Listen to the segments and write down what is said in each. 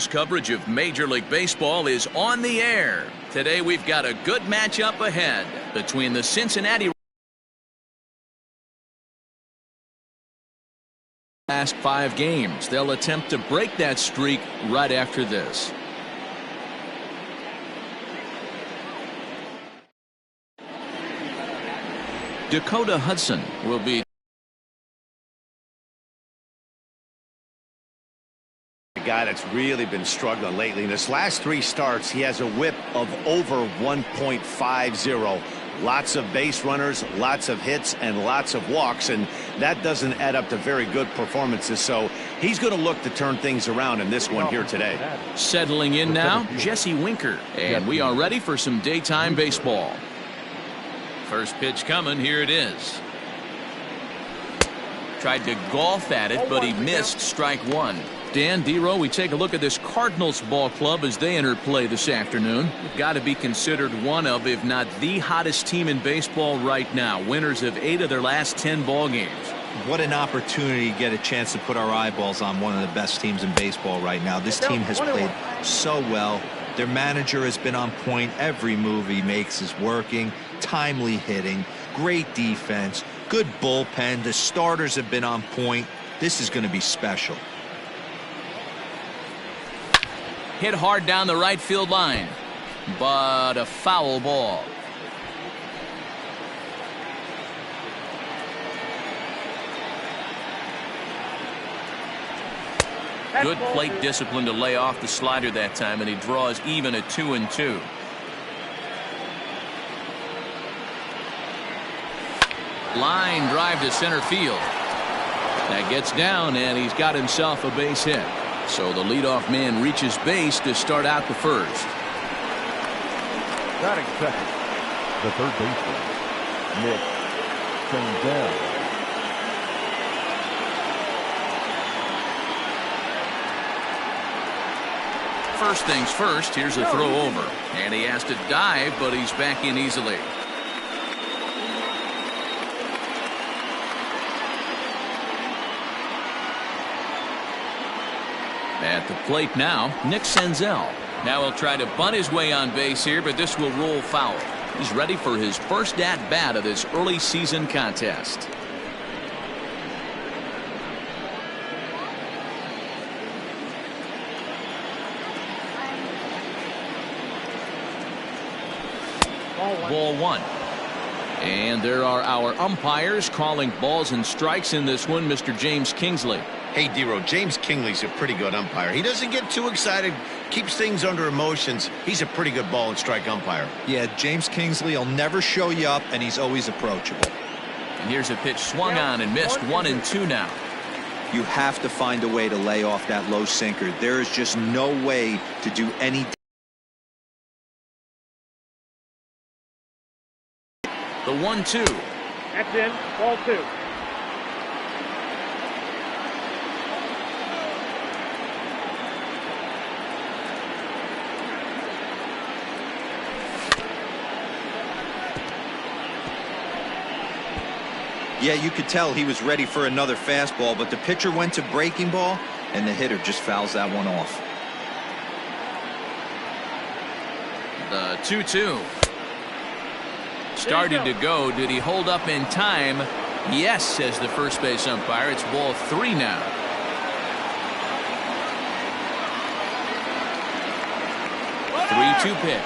Coverage of Major League Baseball is on the air. Today we've got a good matchup ahead between the Cincinnati last 5 games. They'll attempt to break that streak right after this. Dakota Hudson will be a guy that's really been struggling lately. In his last 3 starts, he has a whip of over 1.50. Lots of base runners, lots of hits, and lots of walks, and that doesn't add up to very good performances. So he's going to look to turn things around in this one here today. Settling in now, Jesse Winker, and we are ready for some daytime baseball. First pitch coming, here it is. Tried to golf at it, but he missed strike 1. Dan, D-Row, we take a look at this Cardinals ball club as they enter play this afternoon. They've got to be considered one of, if not the hottest team in baseball right now. Winners of 8 of their last 10 ball games. What an opportunity to get a chance to put our eyeballs on one of the best teams in baseball right now. This team has played so well. Their manager has been on point. Every move he makes is working. Timely hitting, great defense, good bullpen. The starters have been on point. This is going to be special. Hit hard down the right field line, but a foul ball. Good plate discipline to lay off the slider that time, and he draws even at 2-2. Line drive to center field. That gets down, and he's got himself a base hit. So the leadoff man reaches base to start out the first. Batting second, the third baseman, Nick Senzel. First things first, here's a throw over. And he has to dive, but he's back in easily. At the plate now, Nick Senzel. Now he'll try to bunt his way on base here, but this will roll foul. He's ready for his first at-bat of this early season contest. Ball 1. And there are our umpires calling balls and strikes in this one, Mr. James Kingsley. Hey, D-Row, James Kingley's a pretty good umpire. He doesn't get too excited, keeps things under emotions. He's a pretty good ball and strike umpire. Yeah, James Kingsley will never show you up, and he's always approachable. And here's a pitch swung on and missed. 1-2 now. You have to find a way to lay off that low sinker. There is just no way to do any. The 1-2. That's in. Ball 2. Yeah, you could tell he was ready for another fastball, but the pitcher went to breaking ball, and the hitter just fouls that one off. The 2-2. Started to go. Did he hold up in time? Yes, says the first base umpire. It's ball 3 now. The 3-2 pitch.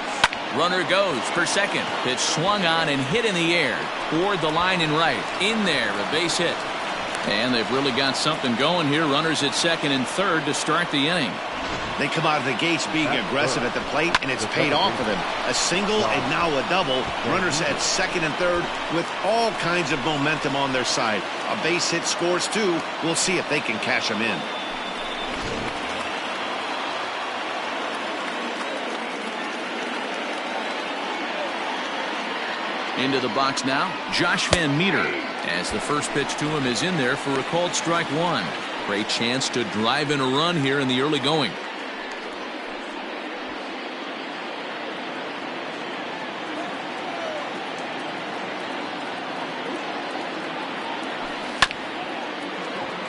Runner goes for second. Pitch swung on and hit in the air toward the line and right. In there, a base hit. And they've really got something going here. Runners at second and third to start the inning. They come out of the gates being aggressive at the plate, and it's paid off for them. A single and now a double. Runners at second and third with all kinds of momentum on their side. A base hit scores 2. We'll see if they can cash them in. Into the box now, Josh Van Meter, as the first pitch to him is in there for a called strike 1. Great chance to drive in a run here in the early going.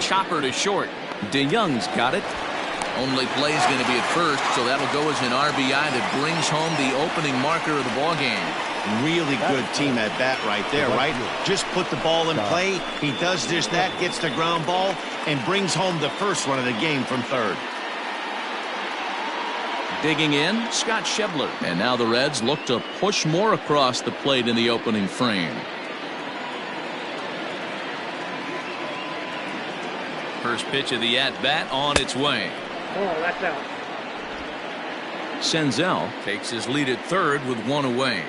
Chopper to short. DeYoung's got it. Only play is going to be at first, so that'll go as an RBI that brings home the opening marker of the ball game. Really good team at bat right there, right? Just put the ball in play. He does just that, gets the ground ball, and brings home the first run of the game from third. Digging in, Scott Schebler. And now the Reds look to push more across the plate in the opening frame. First pitch of the at-bat on its way. Oh, that's out. Senzel takes his lead at third with one away.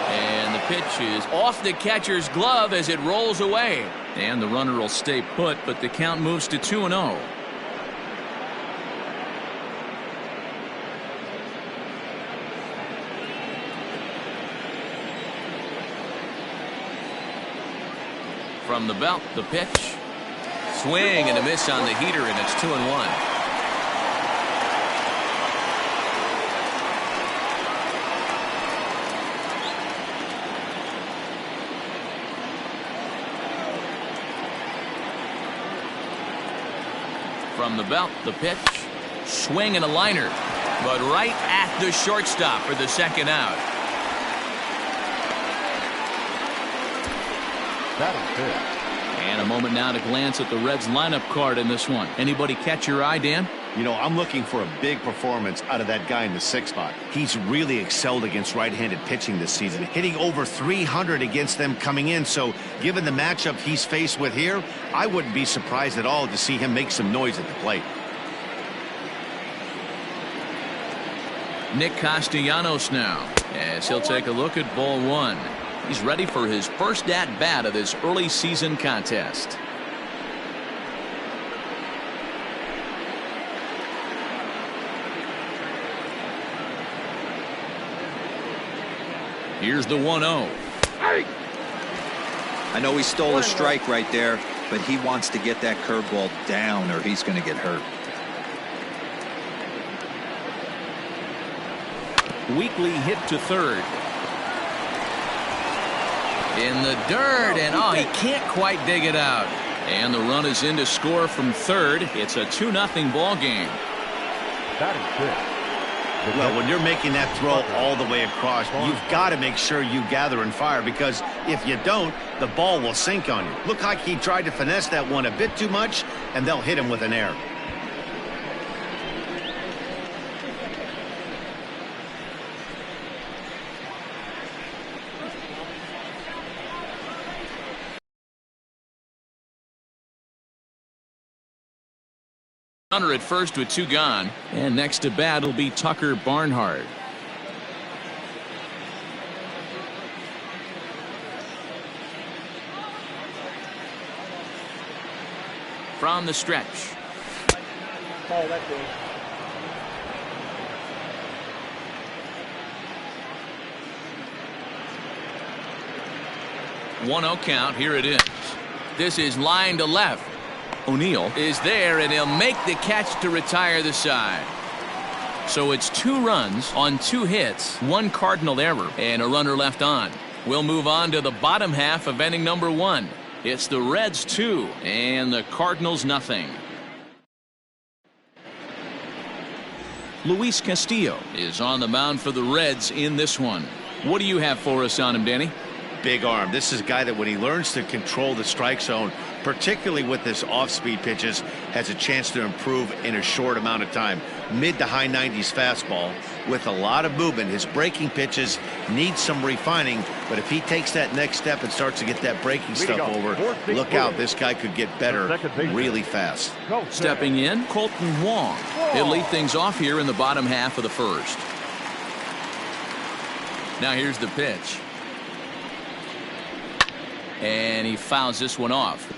And the pitch is off the catcher's glove as it rolls away. And the runner will stay put, but the count moves to 2-0. From the belt, the pitch. Swing and a miss on the heater, and it's 2-1. From the belt, the pitch. Swing and a liner, but right at the shortstop for the second out. That is good. And a moment now to glance at the Reds lineup card in this one. Anybody catch your eye, Dan? You know, I'm looking for a big performance out of that guy in the sixth spot. He's really excelled against right-handed pitching this season, hitting over 300 against them coming in. So given the matchup he's faced with here, I wouldn't be surprised at all to see him make some noise at the plate. Nick Castellanos now, as he'll take a look at ball one. He's ready for his first at-bat of this early season contest. Here's the 1-0. I know he stole a strike right there, but he wants to get that curveball down or he's going to get hurt. Weekly hit to third. In the dirt, and oh, he can't quite dig it out. And the run is in to score from third. It's a 2-0 ball game. That is good. Well, when you're making that throw all the way across, you've got to make sure you gather and fire, because if you don't, the ball will sink on you. Looked like he tried to finesse that one a bit too much, and they'll hit him with an error. Runner at first with two gone, and next to bat will be Tucker Barnhart. From the stretch. Oh, that's good. One 0 count. Here it is. This is line to left. O'Neill is there, and he'll make the catch to retire the side. So it's 2 runs on 2 hits, 1 Cardinal error, and a runner left on. We'll move on to the bottom half of inning number 1. It's the Reds 2 and the Cardinals nothing. Luis Castillo is on the mound for the Reds in this one. What do you have for us on him, Danny? Big arm. This is a guy that when he learns to control the strike zone, particularly with this off-speed pitches, has a chance to improve in a short amount of time. Mid to high 90s fastball with a lot of movement. His breaking pitches need some refining, but if he takes that next step and starts to get that breaking stuff over, look out, this guy could get better really fast. Stepping in, Colton Wong. He'll lead things off here in the bottom half of the first. Now here's the pitch. And he fouls this one off.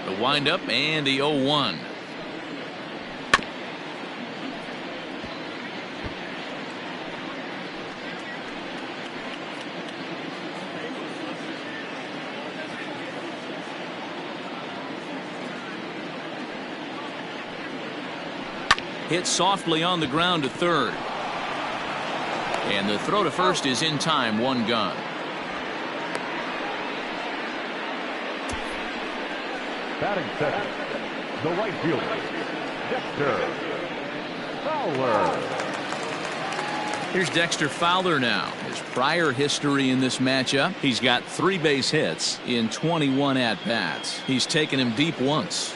The windup and the 0-1. Hit softly on the ground to third. And the throw to first is in time. One gone. Batting second, the right fielder, Dexter Fowler. Here's Dexter Fowler now. His prior history in this matchup, he's got 3 base hits in 21 at-bats. He's taken him deep once.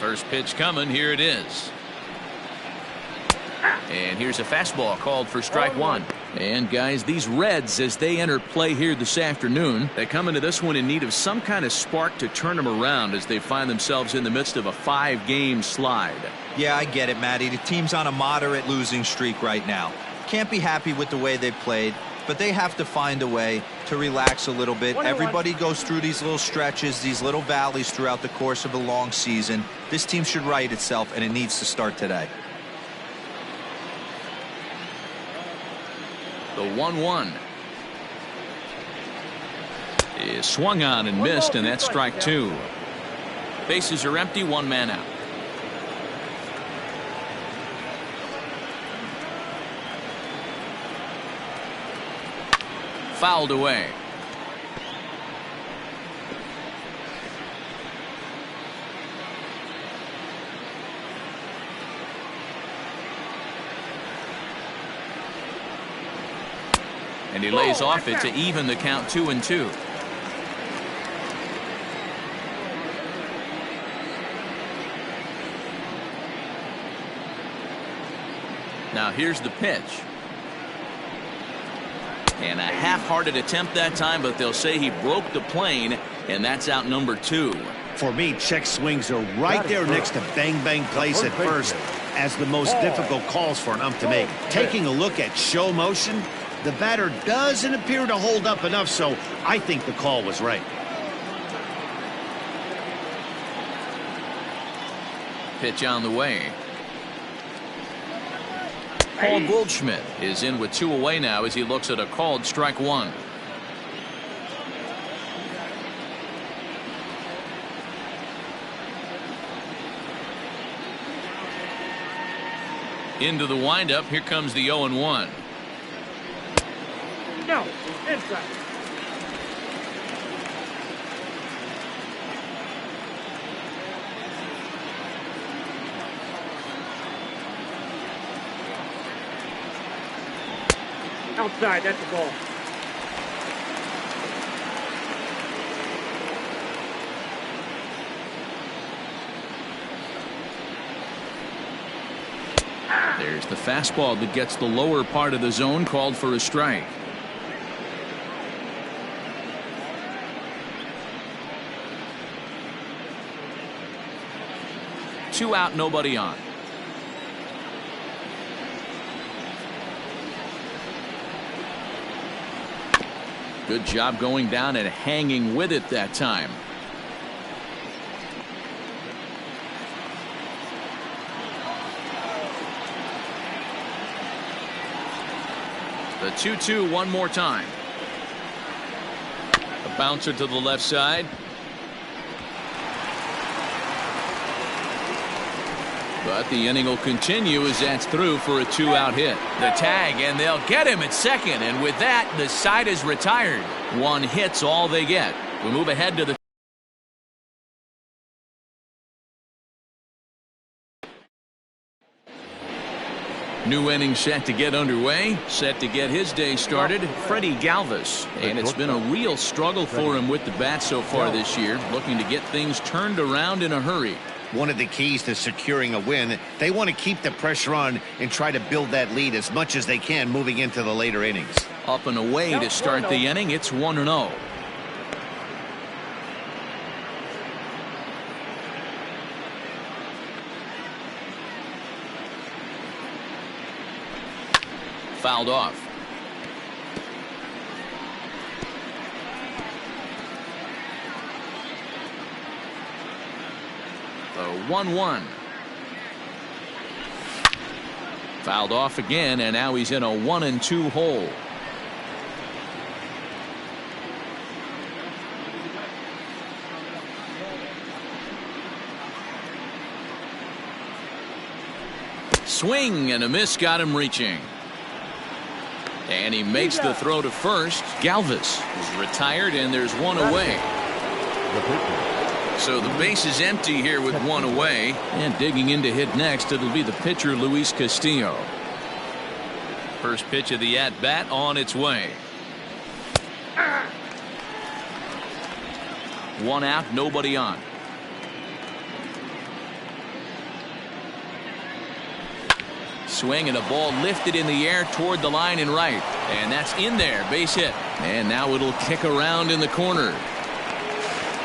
First pitch coming. Here it is. And here's a fastball called for strike one. And guys, these Reds, as they enter play here this afternoon, they come into this one in need of some kind of spark to turn them around as they find themselves in the midst of a 5-game slide. Yeah, I get it, Matty. The team's on a moderate losing streak right now. Can't be happy with the way they played, but they have to find a way to relax a little bit. Everybody goes through these little stretches, these little valleys throughout the course of a long season. This team should right itself, and it needs to start today. The 1-1 is swung on and missed, and that's strike two. Bases are empty, 1 man out. Fouled away. And he lays off it to even the count 2-2. Now here's the pitch. And a half-hearted attempt that time, but they'll say he broke the plane, and that's out number 2. For me, check swings are right there next to bang-bang plays at first as the most difficult calls for an ump to make. Taking a look at show motion, the batter doesn't appear to hold up enough, so I think the call was right. Pitch on the way. Paul Goldschmidt is in with 2 away now as he looks at a called strike one. Into the windup. Here comes the 0-1. No, inside. Outside, that's the ball. There's the fastball that gets the lower part of the zone, called for a strike. Two out, nobody on. Good job going down and hanging with it that time. The 2-2 one more time. A bouncer to the left side. But the inning will continue as that's through for a 2-out hit. The tag, and they'll get him at second. And with that, the side is retired. 1 hit's all they get. We move ahead to the new inning set to get underway. Set to get his day started, Freddie Galvis. And it's been a real struggle for him with the bat so far this year, looking to get things turned around in a hurry. One of the keys to securing a win, they want to keep the pressure on and try to build that lead as much as they can moving into the later innings. Up and away to start the inning. It's 1-0. Fouled off. The 1-1. Fouled off again, and now he's in a 1-2 hole. swing and a miss got him reaching. And he makes the throw to first. Galvis is retired, and there's one away. So the base is empty here with one away. And digging in to hit next, it'll be the pitcher, Luis Castillo. First pitch of the at-bat on its way. One out, nobody on. Swing and a ball lifted in the air toward the line and right. And that's in there. Base hit. And now it'll kick around in the corner.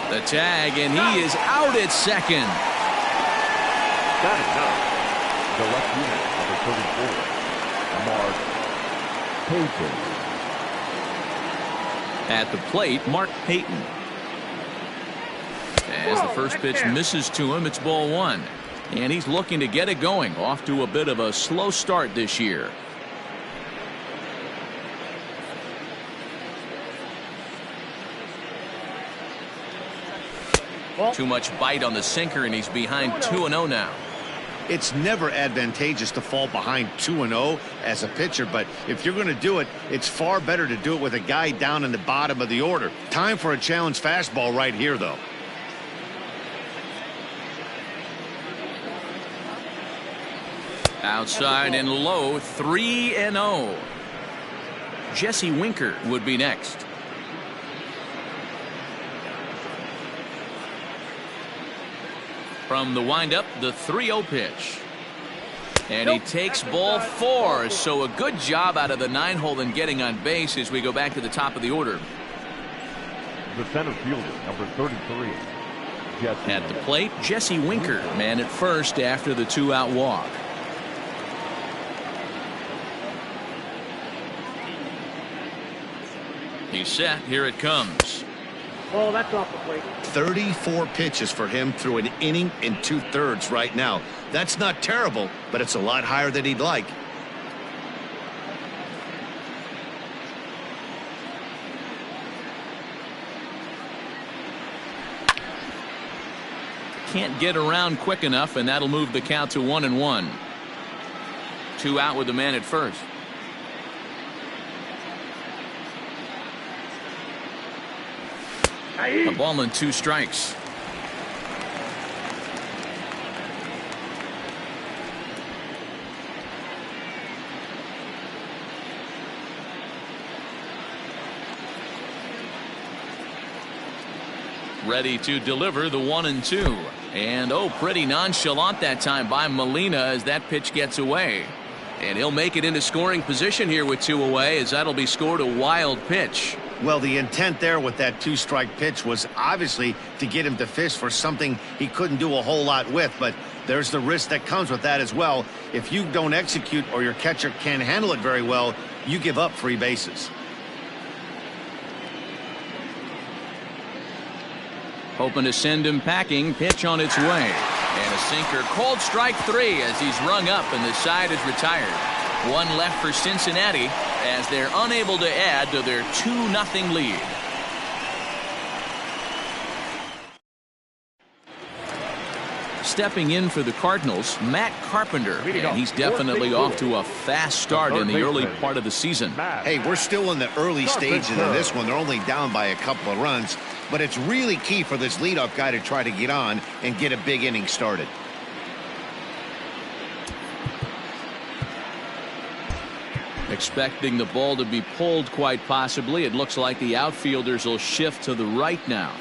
The tag, and he is out at second. Batting now, the left unit, number 34, Mark Payton. At the plate, Mark Payton. As the first pitch misses to him, it's ball one. And he's looking to get it going. Off to a bit of a slow start this year. Too much bite on the sinker, and he's behind 2-0 now. It's never advantageous to fall behind 2-0 as a pitcher, but if you're going to do it, it's far better to do it with a guy down in the bottom of the order. Time for a challenge fastball right here, though. Outside and low, 3-0. Jesse Winker would be next. From the windup, the 3-0 pitch. And he takes ball four. So a good job out of the 9-hole in getting on base as we go back to the top of the order. The center fielder, number 33, Jesse. At the plate, Jesse Winker, man at first after the 2-out walk. He's set. Here it comes. Oh, that's off the plate. 34 pitches for him through an inning and 2/3 right now. That's not terrible, but it's a lot higher than he'd like. Can't get around quick enough, and that'll move the count to 1-1. 2 out with the man at first. A ball and 2 strikes. Ready to deliver the 1-2. And pretty nonchalant that time by Molina as that pitch gets away. And he'll make it into scoring position here with 2 away, as that'll be scored a wild pitch. Well, the intent there with that 2-strike pitch was obviously to get him to fish for something he couldn't do a whole lot with, but there's the risk that comes with that as well. If you don't execute or your catcher can't handle it very well, you give up free bases. Hoping to send him packing. Pitch on its way. And a sinker. Called strike 3 as he's rung up and the side is retired. 1 left for Cincinnati as they're unable to add to their 2-0 lead. Stepping in for the Cardinals, Matt Carpenter. And he's definitely off to a fast start in the early part of the season. Hey, we're still in the early stages of this one. They're only down by a couple of runs, but it's really key for this leadoff guy to try to get on and get a big inning started. Expecting the ball to be pulled quite possibly. It looks like the outfielders will shift to the right now.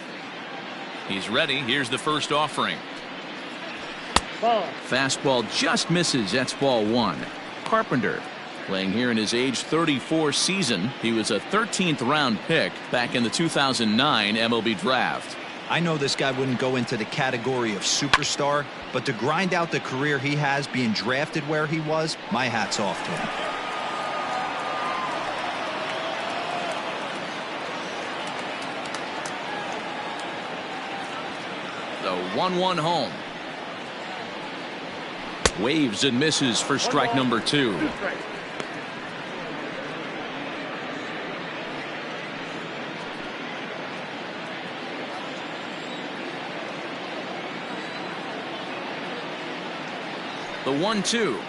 He's ready. Here's the first offering. Ball. Fastball just misses. That's ball 1. Carpenter playing here in his age 34 season. He was a 13th round pick back in the 2009 MLB draft. I know this guy wouldn't go into the category of superstar, but to grind out the career he has being drafted where he was, my hat's off to him. The 1-1 home. Waves and misses for strike number 2. 2 strikes. The 1-2.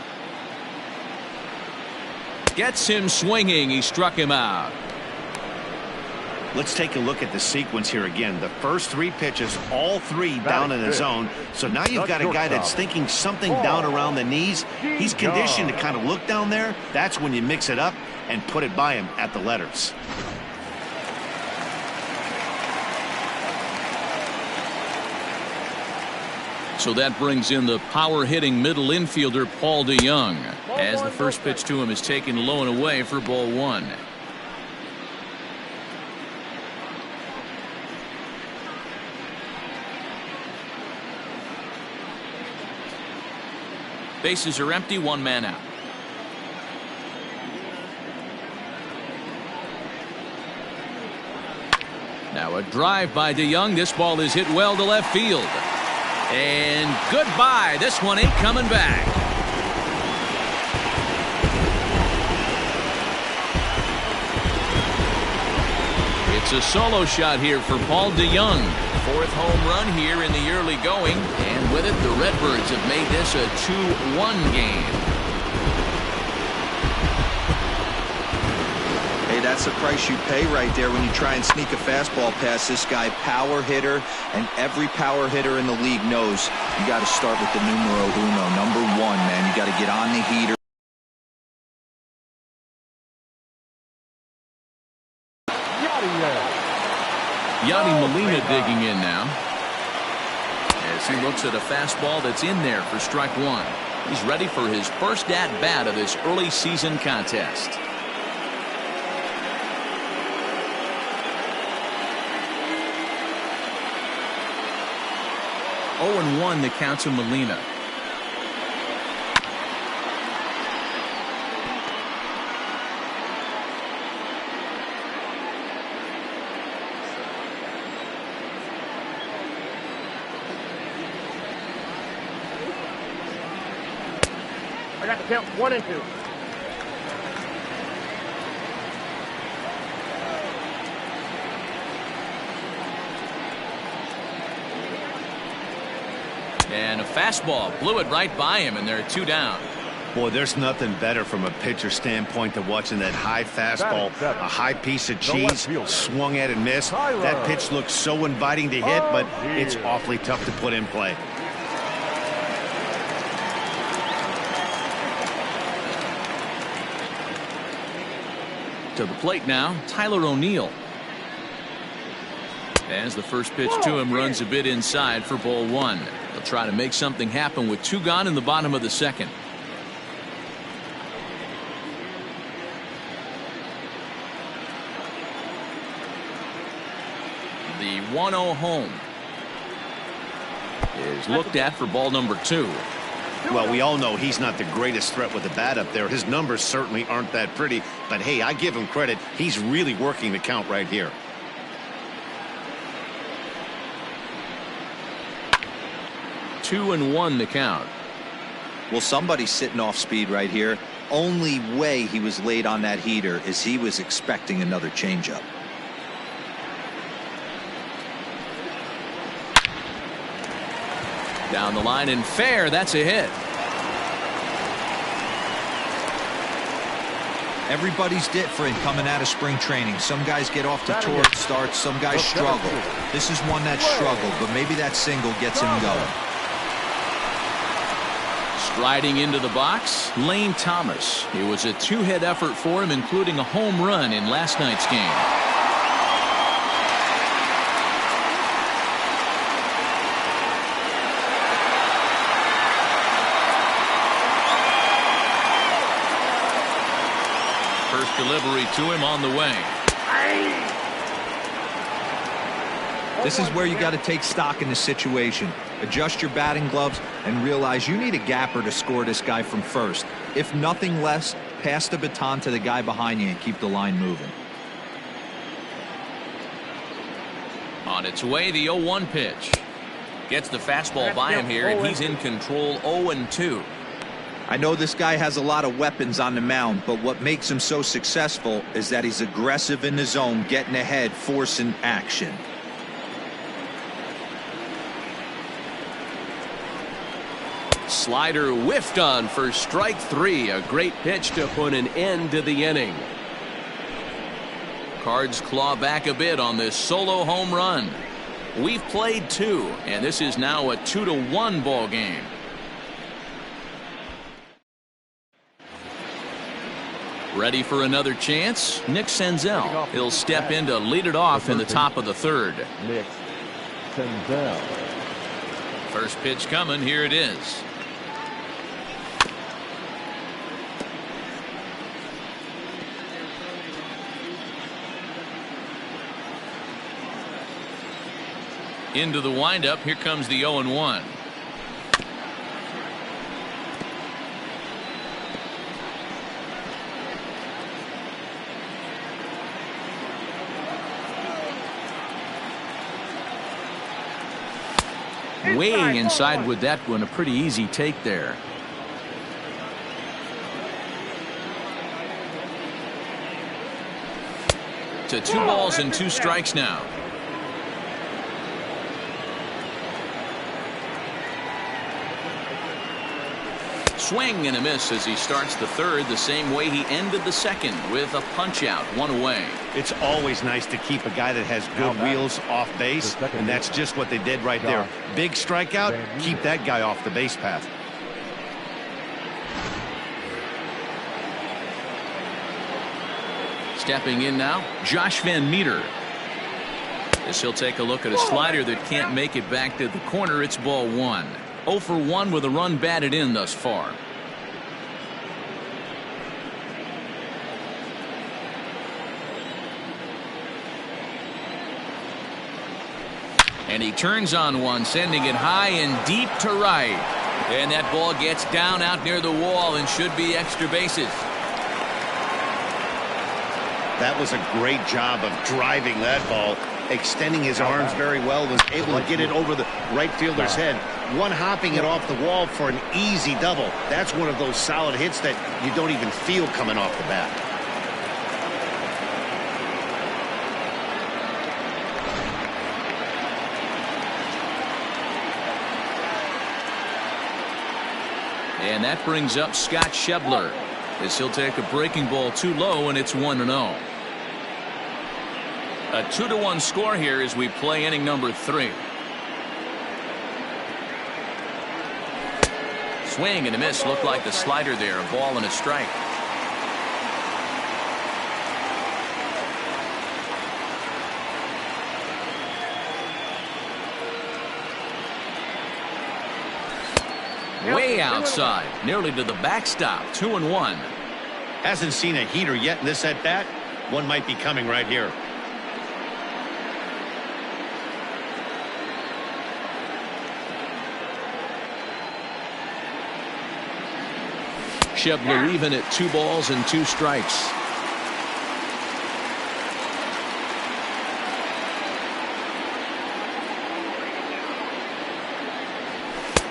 Gets him swinging. He struck him out. Let's take a look at the sequence here again. The first 3 pitches, all 3 down in the zone. So now you've got a guy that's thinking something down around the knees. He's conditioned to kind of look down there. That's when you mix it up and put it by him at the letters. So that brings in the power-hitting middle infielder Paul DeYoung, as the first pitch to him is taken low and away for ball 1. Bases are empty, 1 man out. Now a drive by DeYoung. This ball is hit well to left field. And goodbye. This one ain't coming back. It's a solo shot here for Paul DeYoung. 4th home run here in the early going. And with it, the Redbirds have made this a 2-1 game. Hey, that's the price you pay right there when you try and sneak a fastball past this guy. Power hitter, and every power hitter in the league knows you got to start with the numero uno, number 1, man. You got to get on the heater. Yadi Molina digging in now as he looks at a fastball that's in there for strike 1. He's ready for his first at-bat of this early season contest. 0-1 the count to Molina. I got the count 1 and 2. And a fastball blew it right by him, and there are 2 down. Boy, there's nothing better from a pitcher standpoint than watching that high fastball, a high piece of cheese, swung at and missed. That pitch looks so inviting to hit, but it's awfully tough to put in play. To the plate now, Tyler O'Neill. As the first pitch to him runs a bit inside for ball 1. They'll try to make something happen with 2 gone in the bottom of the 2nd. The 1-0 home is looked at for ball number 2. Well, we all know he's not the greatest threat with the bat up there. His numbers certainly aren't that pretty, but hey, I give him credit. He's really working the count right here. Two and 1 the count. Well, somebody's sitting off speed right here. Only way he was late on that heater is he was expecting another changeup. Down the line and fair. That's a hit. Everybody's different coming out of spring training. Some guys get off to torrid starts. Some guys struggle. This is one that struggled, but maybe that single gets him going. Striding into the box, Lane Thomas. It was a 2-hit effort for him, including a home run in last night's game. First delivery to him on the way. This is where you got to take stock in the situation. Adjust your batting gloves and realize you need a gapper to score this guy from first. If nothing less, pass the baton to the guy behind you and keep the line moving. On its way, the 0-1 pitch. Gets the fastball by him here, and he's in control. 0-2. I know this guy has a lot of weapons on the mound, but what makes him so successful is that he's aggressive in the zone, getting ahead, forcing action. Slider whiffed on for strike 3. A great pitch to put an end to the inning. Cards claw back a bit on this solo home run. We've played 2, and this is now a 2-1 ball game. Ready for another chance? Nick Senzel. He'll step in to lead it off in the top of the 3rd. Nick Senzel. First pitch coming. Here it is. Into the windup. Here comes the 0-1. Way inside with that one. A pretty easy take there. To 2 balls and 2 strikes now. Swing and a miss as he starts the 3rd the same way he ended the 2nd with a punch out, 1 away. It's always nice to keep a guy that has good wheels off base, and that's just what they did right there. Big strikeout, keep that guy off the base path. Stepping in now, Josh Van Meter. As he'll take a look at a slider that can't make it back to the corner. It's ball 1. 0 for 1 with a run batted in thus far. And he turns on one, sending it high and deep to right. And that ball gets down out near the wall and should be extra bases. That was a great job of driving that ball, extending his arms very well, was able to get it over the right fielder's head. One hopping it off the wall for an easy double. That's one of those solid hits that you don't even feel coming off the bat. And that brings up Scott Schebler as he'll take a breaking ball too low, and it's 1-0. A 2-1 score here as we play inning number 3. Swing and a miss. Looked like the slider there. A ball and a strike. Way outside, nearly to the backstop. 2-1. Hasn't seen a heater yet in this at bat. One might be coming right here. Schebler even at 2 balls and 2 strikes.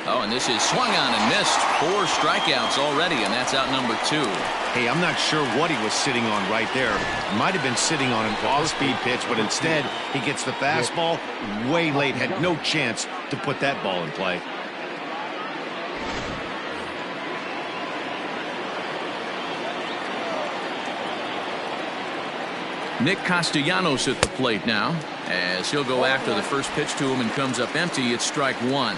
Oh, and this is swung on and missed. 4 strikeouts already, and that's out number 2. Hey, I'm not sure what he was sitting on right there. Might have been sitting on an off-speed pitch, but instead he gets the fastball way late. Had no chance to put that ball in play. Nick Castellanos at the plate now as he'll go after the first pitch to him and comes up empty. It's strike 1.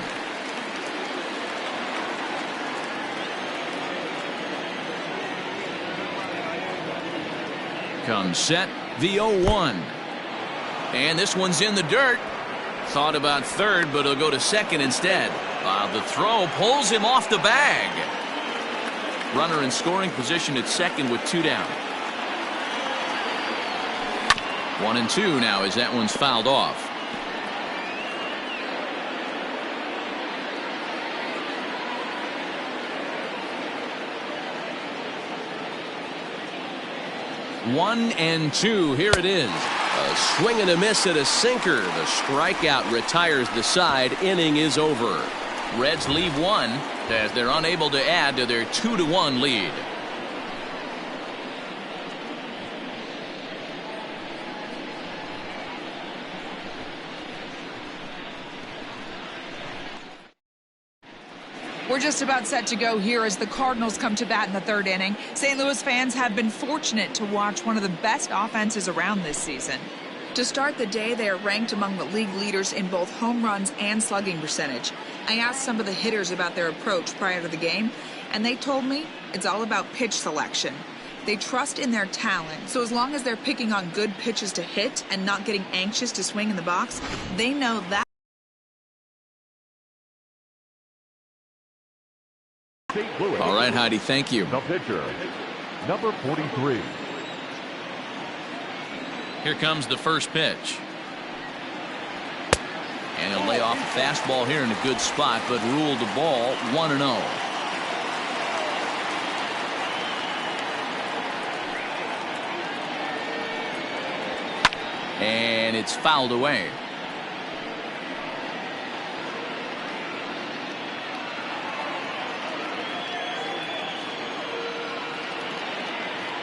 Comes set, the 0-1. And this one's in the dirt. Thought about third, but he'll go to second instead. The throw pulls him off the bag. Runner in scoring position at second with 2 down. 1-2 now as that one's fouled off. One and 2. Here it is. A swing and a miss at a sinker. The strikeout retires the side. Inning is over. Reds leave 1 as they're unable to add to their 2-1 lead. We're just about set to go here as the Cardinals come to bat in the third inning. St. Louis fans have been fortunate to watch one of the best offenses around this season. To start the day, they are ranked among the league leaders in both home runs and slugging percentage. I asked some of the hitters about their approach prior to the game, and they told me it's all about pitch selection. They trust in their talent, so as long as they're picking on good pitches to hit and not getting anxious to swing in the box, they know that. All right, Heidi, thank you. The pitcher, number 43. Here comes the first pitch. And he'll lay off a fastball here in a good spot, but ruled the ball 1-0. And it's fouled away.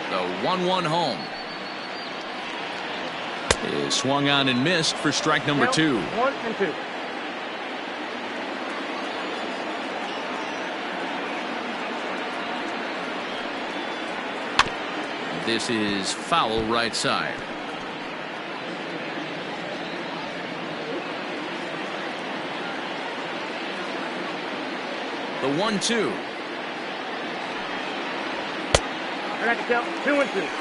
The 1-1 home is swung on and missed for strike number 2. 1-2. This is foul right side. The 1-2. I got to count 2-2.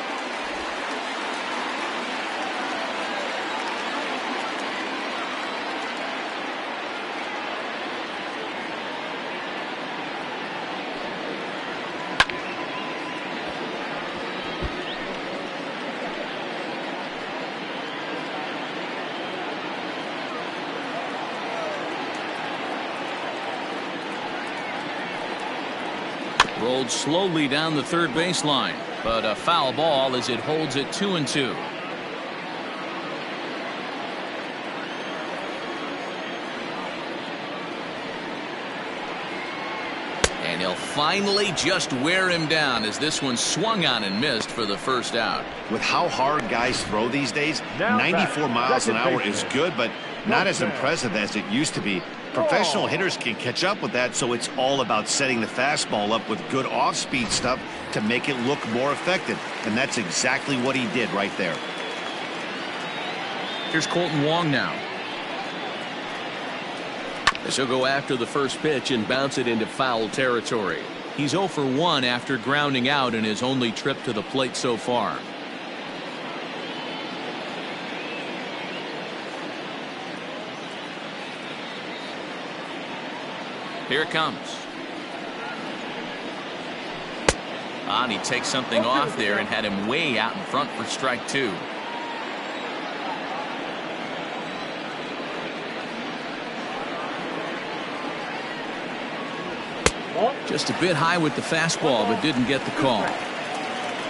Rolled slowly down the third baseline, but a foul ball as it holds it 2-2. And he'll finally just wear him down as this one swung on and missed for the first out. With how hard guys throw these days, 94 miles an hour is good, but not as impressive as it used to be. Professional hitters can catch up with that, so it's all about setting the fastball up with good off-speed stuff to make it look more effective. And that's exactly what he did right there. Here's Colton Wong now. As he'll go after the first pitch and bounce it into foul territory. He's 0 for 1 after grounding out in his only trip to the plate so far. Here it comes. And he takes something off there and had him way out in front for strike 2. Just a bit high with the fastball, but didn't get the call.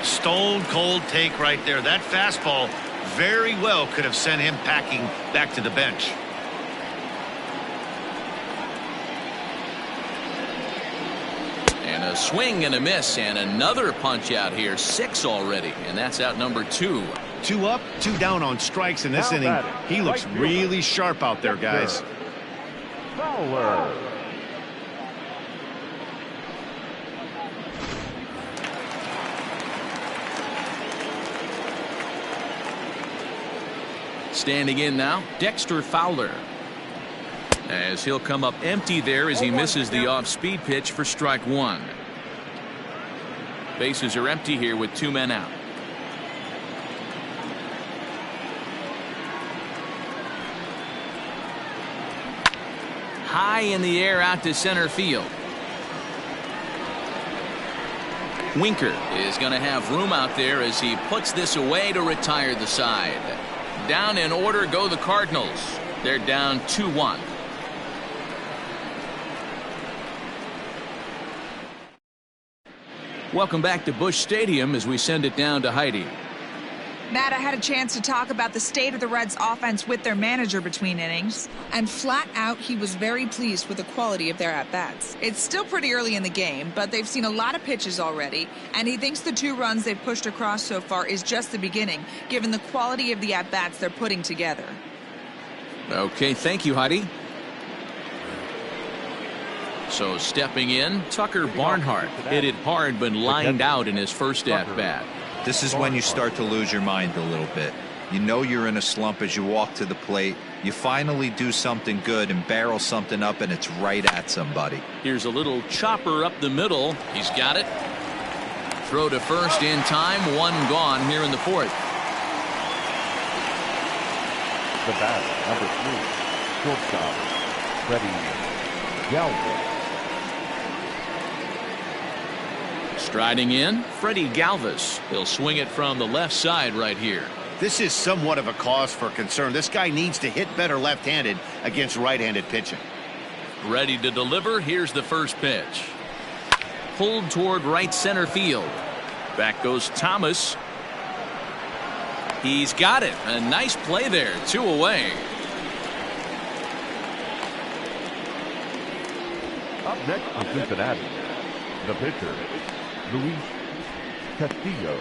Stone cold take right there. That fastball very well could have sent him packing back to the bench. And a swing and a miss and another punch out here. 6 already, and that's out number 2. 2 up, 2 down on strikes in this inning. He looks really sharp out there, guys. Fowler. Standing in now, Dexter Fowler. As he'll come up empty there as he misses the off-speed pitch for strike 1. Bases are empty here with 2 men out. High in the air out to center field. Winker is going to have room out there as he puts this away to retire the side. Down in order go the Cardinals. They're down 2-1. Welcome back to Busch Stadium as we send it down to Heidi. Matt, I had a chance to talk about the state of the Reds offense with their manager between innings, and flat out he was very pleased with the quality of their at-bats. It's still pretty early in the game, but they've seen a lot of pitches already, and he thinks the 2 runs they've pushed across so far is just the beginning, given the quality of the at-bats they're putting together. Okay, thank you, Heidi. So stepping in, Tucker Barnhart hit it hard but lined out in his first at-bat. This is when you start to lose your mind a little bit. You know you're in a slump as you walk to the plate. You finally do something good and barrel something up, and it's right at somebody. Here's a little chopper up the middle. He's got it. Throw to first in time. One gone here in the fourth. The bat, number 3, shortstop, Freddie Galvis. Striding in, Freddie Galvis. He'll swing it from the left side right here. This is somewhat of a cause for concern. This guy needs to hit better left-handed against right-handed pitching. Ready to deliver. Here's the first pitch. Pulled toward right center field. Back goes Thomas. He's got it. A nice play there. 2 away. Up next for Cincinnati, the pitcher, Luis Castillo.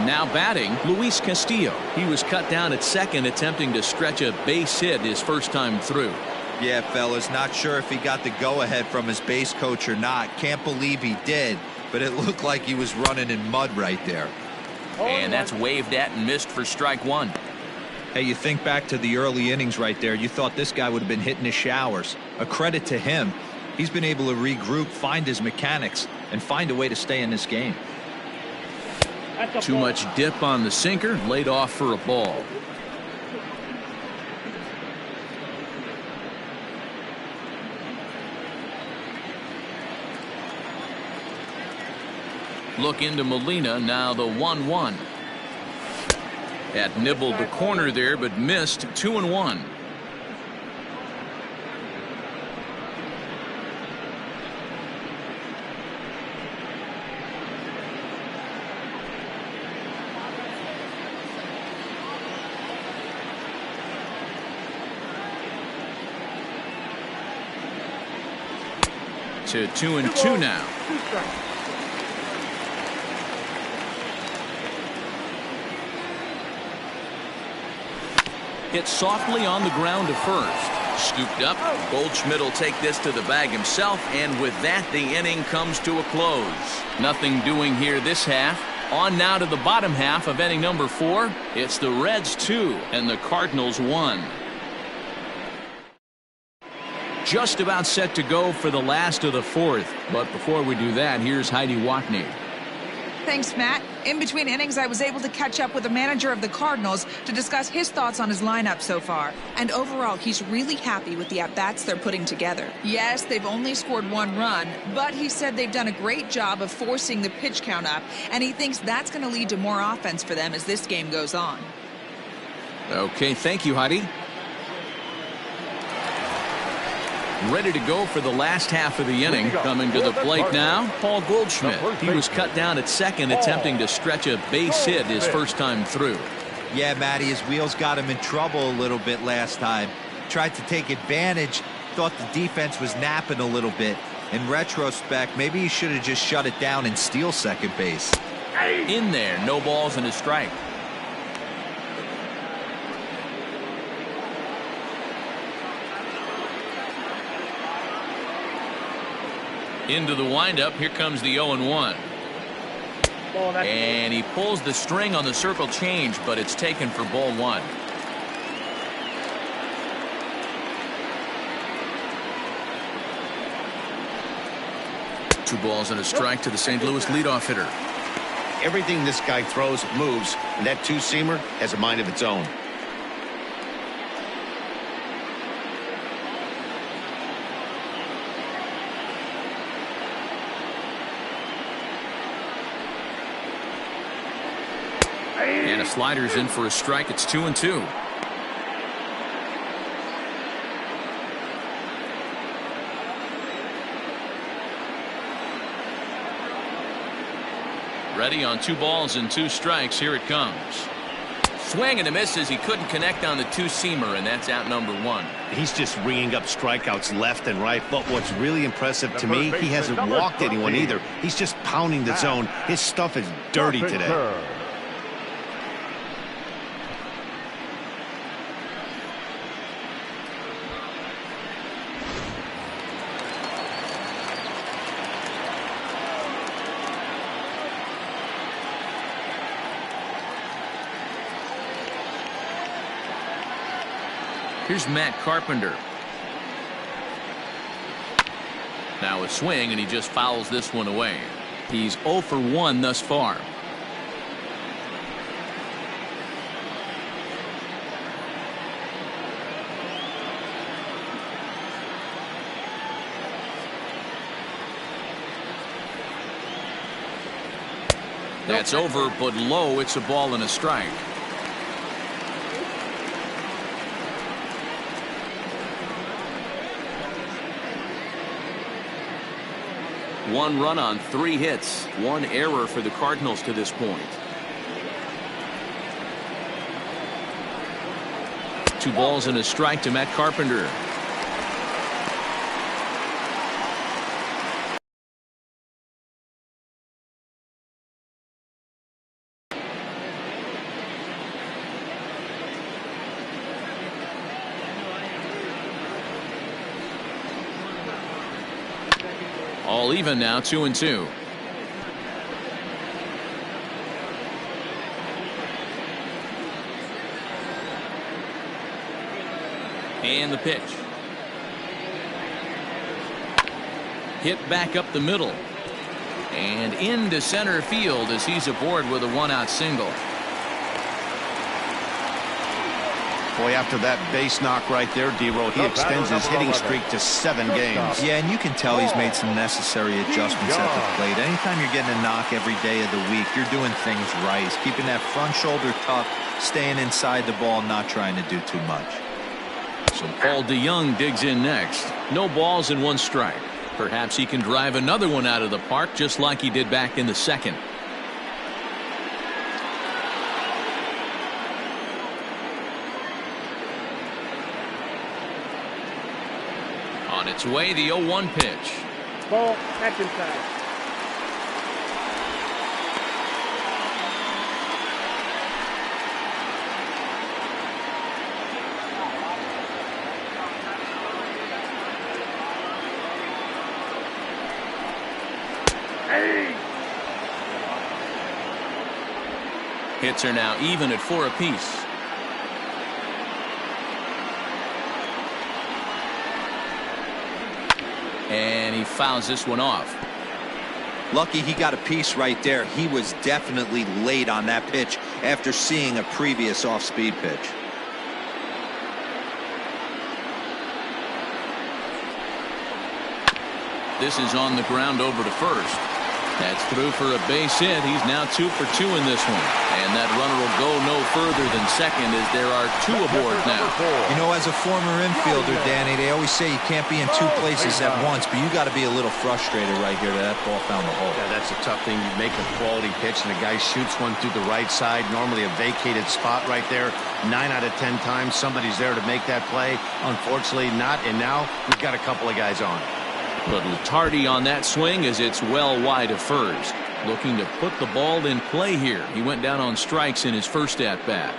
Now batting, Luis Castillo. He was cut down at second, attempting to stretch a base hit his first time through. Yeah, fellas, not sure if he got the go-ahead from his base coach or not. Can't believe he did, but it looked like he was running in mud right there. And that's waved at and missed for strike 1. Hey, you think back to the early innings right there. You thought this guy would have been hitting his showers. A credit to him. He's been able to regroup, find his mechanics, and find a way to stay in this game. Too much dip on the sinker, laid off for a ball. Look into Molina, now the 1-1. Had nibbled the corner there, but missed. 2-1. To 2-2 now. Hit softly on the ground to first. Scooped up. Goldschmidt will take this to the bag himself, and with that, the inning comes to a close. Nothing doing here this half. On now to the bottom half of inning number 4. It's the Reds 2 and the Cardinals 1. Just about set to go for the last of the 4th. But before we do that, here's Heidi Watney. Thanks, Matt. In between innings, I was able to catch up with the manager of the Cardinals to discuss his thoughts on his lineup so far. And overall, he's really happy with the at-bats they're putting together. Yes, they've only scored 1 run, but he said they've done a great job of forcing the pitch count up, and he thinks that's going to lead to more offense for them as this game goes on. Okay, thank you, Heidi. Ready to go for the last half of the inning. Coming to the plate now, Paul Goldschmidt. He was cut down at second, attempting to stretch a base hit his first time through. Yeah, Matty, his wheels got him in trouble a little bit last time. Tried to take advantage, thought the defense was napping a little bit. In retrospect, maybe he should have just shut it down and steal second base. In there, no balls and a strike. Into the windup, here comes the 0-1. And he pulls the string on the circle change, but it's taken for ball 1. Two balls and a strike to the St. Louis leadoff hitter. Everything this guy throws moves, and that two-seamer has a mind of its own. And a slider's in for a strike. It's 2-2. Ready on 2 balls and 2 strikes. Here it comes. Swing and a miss as he couldn't connect on the two-seamer, and that's out number 1. He's just ringing up strikeouts left and right, but what's really impressive to me, he hasn't walked anyone either. He's just pounding the zone. His stuff is dirty today. Here's Matt Carpenter. Now a swing, and he just fouls this one away. He's 0 for 1 thus far. That's over, but low. It's a ball and a strike. One run on 3 hits. 1 error for the Cardinals to this point. 2 balls and a strike to Matt Carpenter. All even now, 2-2. And the pitch. Hit back up the middle. And into center field as he's aboard with a 1-out single. Boy, after that base knock right there, D-Roll, he extends his hitting streak to 7 games. Yeah, and you can tell he's made some necessary adjustments at the plate. Anytime you're getting a knock every day of the week, you're doing things right. He's keeping that front shoulder tucked, staying inside the ball, not trying to do too much. So Paul DeYoung digs in next. No balls and 1 strike. Perhaps he can drive another one out of the park just like he did back in the second. On its way, the 0-1 pitch. Ball, back inside. Hey! Hits are now even at 4 apiece. And he fouls this one off. Lucky he got a piece right there. He was definitely late on that pitch after seeing a previous off-speed pitch. This is on the ground over to first. That's through for a base hit. He's now 2 for 2 in this one. And that runner will go no further than second as there are 2 aboard now. You know, as a former infielder, Danny, they always say you can't be in 2 places at once, but you got to be a little frustrated right here that ball found the hole. Yeah, that's a tough thing. You make a quality pitch and the guy shoots one through the right side, normally a vacated spot right there. 9 out of 10 times somebody's there to make that play. Unfortunately not, and now we've got a couple of guys on. Little tardy on that swing as it's well wide of first. Looking to put the ball in play here. He went down on strikes in his first at bat.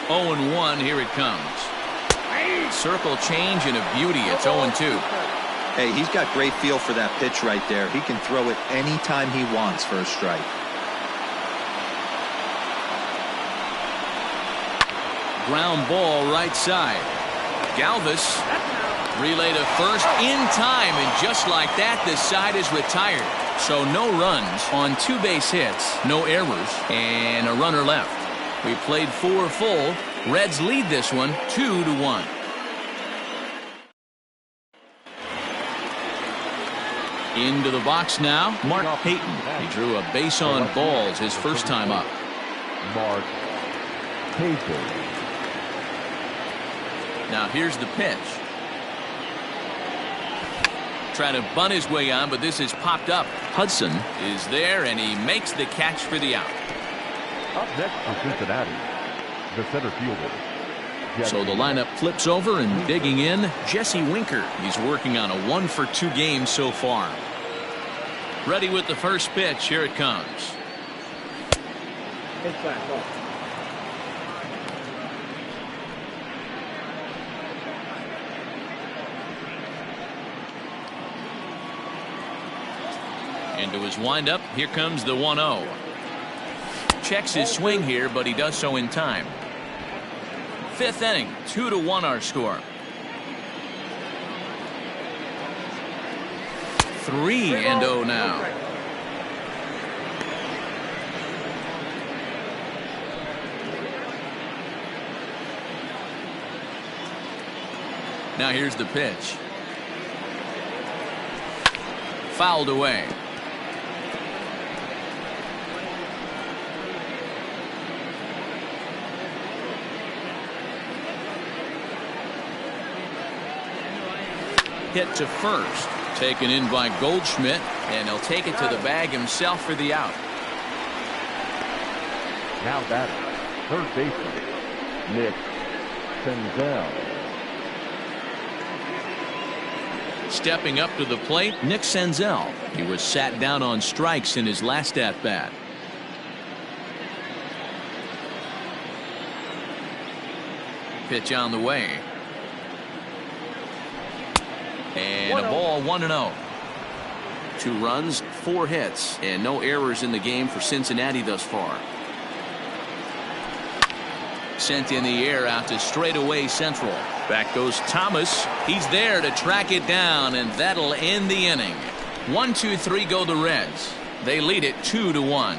Oh and 1, here it comes. Circle change and a beauty. It's 0-2. Hey, he's got great feel for that pitch right there. He can throw it anytime he wants for a strike. Ground ball right side. Galvis relay to first in time, and just like that the side is retired. So no runs on 2 base hits, no errors, and a runner left. We played 4 full. Reds lead this one 2-1. Into the box now, Mark Payton. He drew a base on balls his first time up. Mark Payton. Now here's the pitch. Trying to bunt his way on, but this is popped up. Hudson is there, and he makes the catch for the out. Up next for Cincinnati, the center fielder. So the lineup flips over, and digging in, Jesse Winker. He's working on a 1-for-2 game so far. Ready with the first pitch. Here it comes. Inside, ball. Into his windup. Here comes the 1-0. Checks his swing here, but he does so in time. Fifth inning, 2-1 our score. 3-0 now. Now here's the pitch. Fouled away. Hit to first. Taken in by Goldschmidt, and he'll take it to the bag himself for the out. Now batting, third baseman, Nick Senzel. Stepping up to the plate, Nick Senzel. He was sat down on strikes in his last at-bat. Pitch on the way. And a ball, 1-0. 2 runs, 4 hits, and no errors in the game for Cincinnati thus far. Sent in the air out to straightaway central. Back goes Thomas. He's there to track it down, and that'll end the inning. 1-2-3 go the Reds. They lead it 2-1.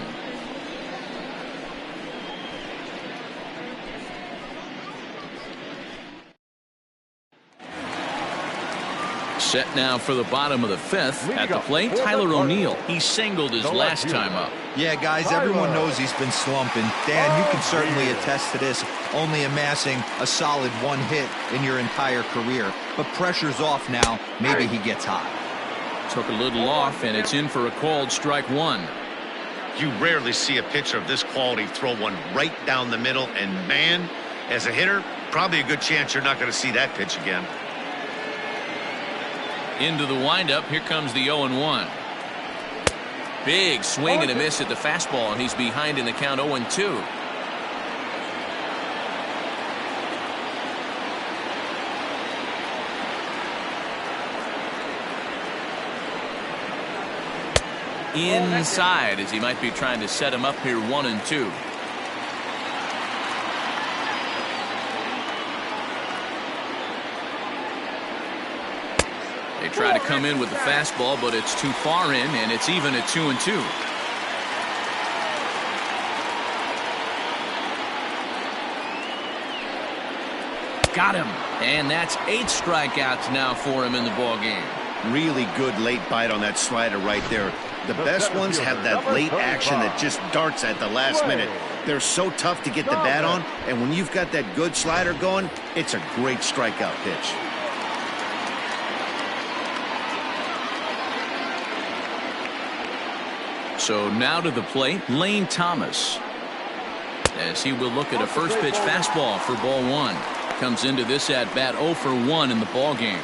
Set now for the bottom of the 5th. At the plate, Tyler O'Neill. He singled his last time up. Yeah, guys, everyone knows he's been slumping. Dan, you can certainly attest to this, only amassing a solid 1 hit in your entire career. But pressure's off now. Maybe he gets hot. Took a little off, and it's in for a called strike 1. You rarely see a pitcher of this quality throw one right down the middle, and man, as a hitter, probably a good chance you're not going to see that pitch again. Into the windup. Here comes the 0-1. Big swing and a miss at the fastball, and he's behind in the count 0-2. Inside, as he might be trying to set him up here 1-2. They try to come in with the fastball, but it's too far in, and it's even at 2-2. Got him, and that's 8 strikeouts now for him in the ball game. Really good late bite on that slider right there. The best ones have that late action that just darts at the last minute. They're so tough to get the bat on, and when you've got that good slider going, it's a great strikeout pitch. So now to the plate, Lane Thomas. As he will look at a first pitch fastball for ball 1. Comes into this at bat 0 for 1 in the ball game.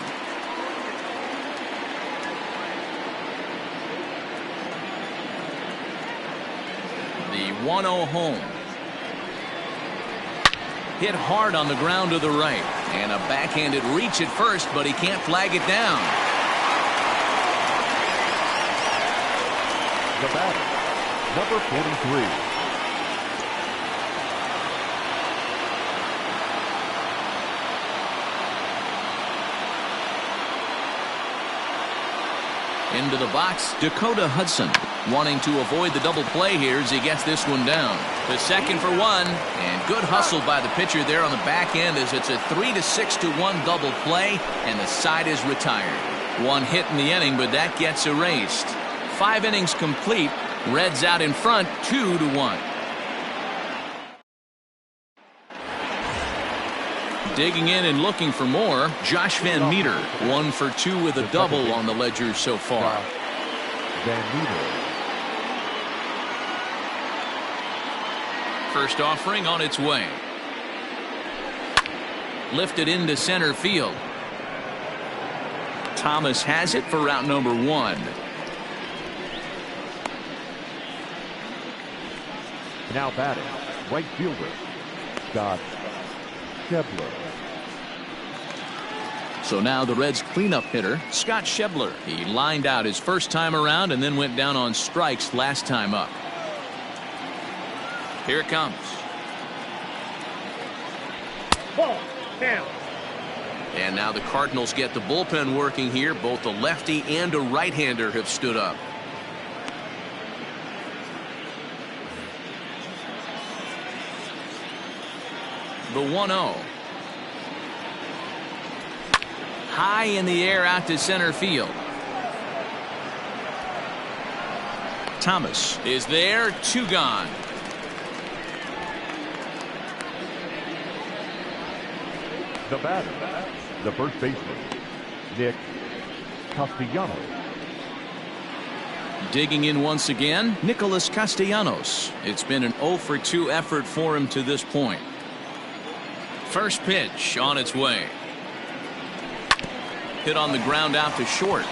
The 1-0 home. Hit hard on the ground to the right, and a backhanded reach at first, but he can't flag it down. The batter, number 43. Into the box, Dakota Hudson, wanting to avoid the double play here as he gets this one down. The second for 1, and good hustle by the pitcher there on the back end as it's a 3-6-1 double play, and the side is retired. 1 hit in the inning, but that gets erased. 5 innings complete. Reds out in front, 2-1. Digging in and looking for more, Josh Van Meter, 1 for 2 with a double on the ledger so far. Van Meter. First offering on its way. Lifted into center field. Thomas has it for route number 1. Now batting, right fielder, Scott Schebler. So now the Reds cleanup hitter, Scott Schebler. He lined out his first time around and then went down on strikes last time up. Here it comes. Ball. Down. And now the Cardinals get the bullpen working here. Both a lefty and a right-hander have stood up. The 1-0. High in the air out to center field. Thomas is there, 2 gone. The batter, the first baseman, Nick Castellanos. Digging in once again, Nicholas Castellanos. It's been an 0 for 2 effort for him to this point. First pitch on its way. Hit on the ground out to short.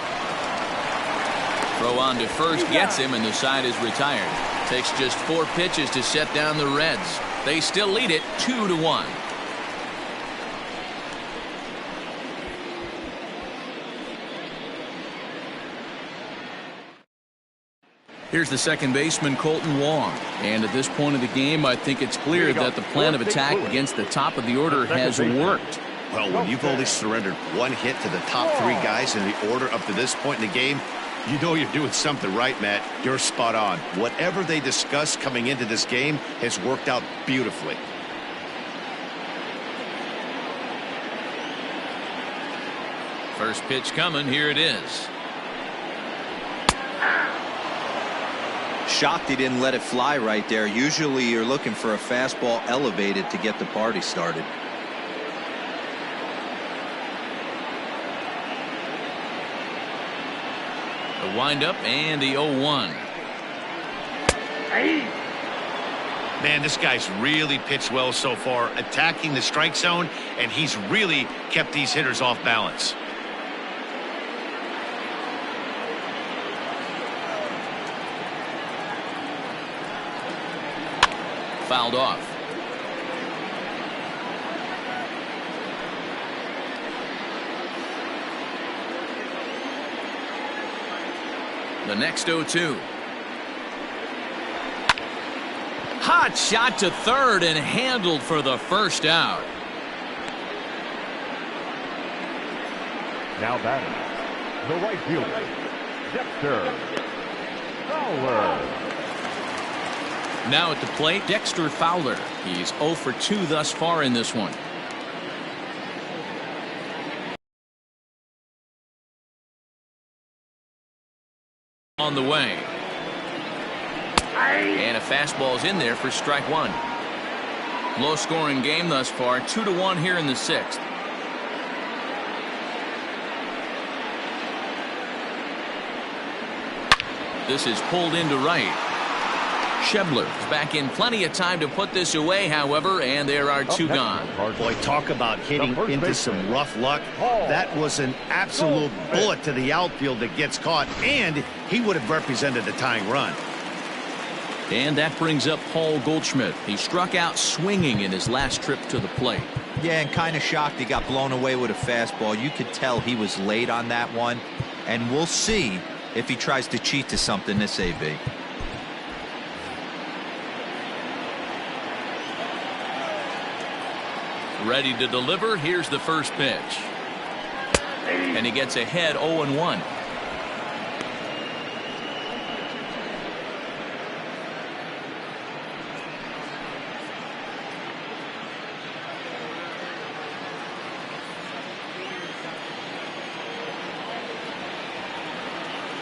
Throw on to first gets him, and the side is retired. Takes just 4 pitches to set down the Reds. They still lead it 2-1. Here's the second baseman, Colton Wong. And at this point of the game, I think it's clear that the plan of attack against the top of the order has worked. Well, when you've only surrendered 1 hit to the top 3 guys in the order up to this point in the game, you know you're doing something right, Matt. You're spot on. Whatever they discussed coming into this game has worked out beautifully. First pitch coming. Here it is. Shocked he didn't let it fly right there. Usually you're looking for a fastball elevated to get the party started. The windup and the 0-1. Man, this guy's really pitched well so far, attacking the strike zone, and he's really kept these hitters off balance. Fouled off. The next 0-2. Hot shot to third and handled for the first out. Now batting, the right fielder, Dexter Fowler. Now at the plate, Dexter Fowler. He's 0 for 2 thus far in this one. On the way. And a fastball's in there for strike 1. Low scoring game thus far, 2-1 here in the 6th. This is pulled into right. Schebler is back in plenty of time to put this away, however, and there are 2 gone. Boy, talk about hitting into some rough luck. That was an absolute bullet to the outfield that gets caught, and he would have represented a tying run. And that brings up Paul Goldschmidt. He struck out swinging in his last trip to the plate. Yeah, and kind of shocked he got blown away with a fastball. You could tell he was late on that one, and we'll see if he tries to cheat to something this AB. Ready to deliver. Here's the first pitch. And he gets ahead 0-1.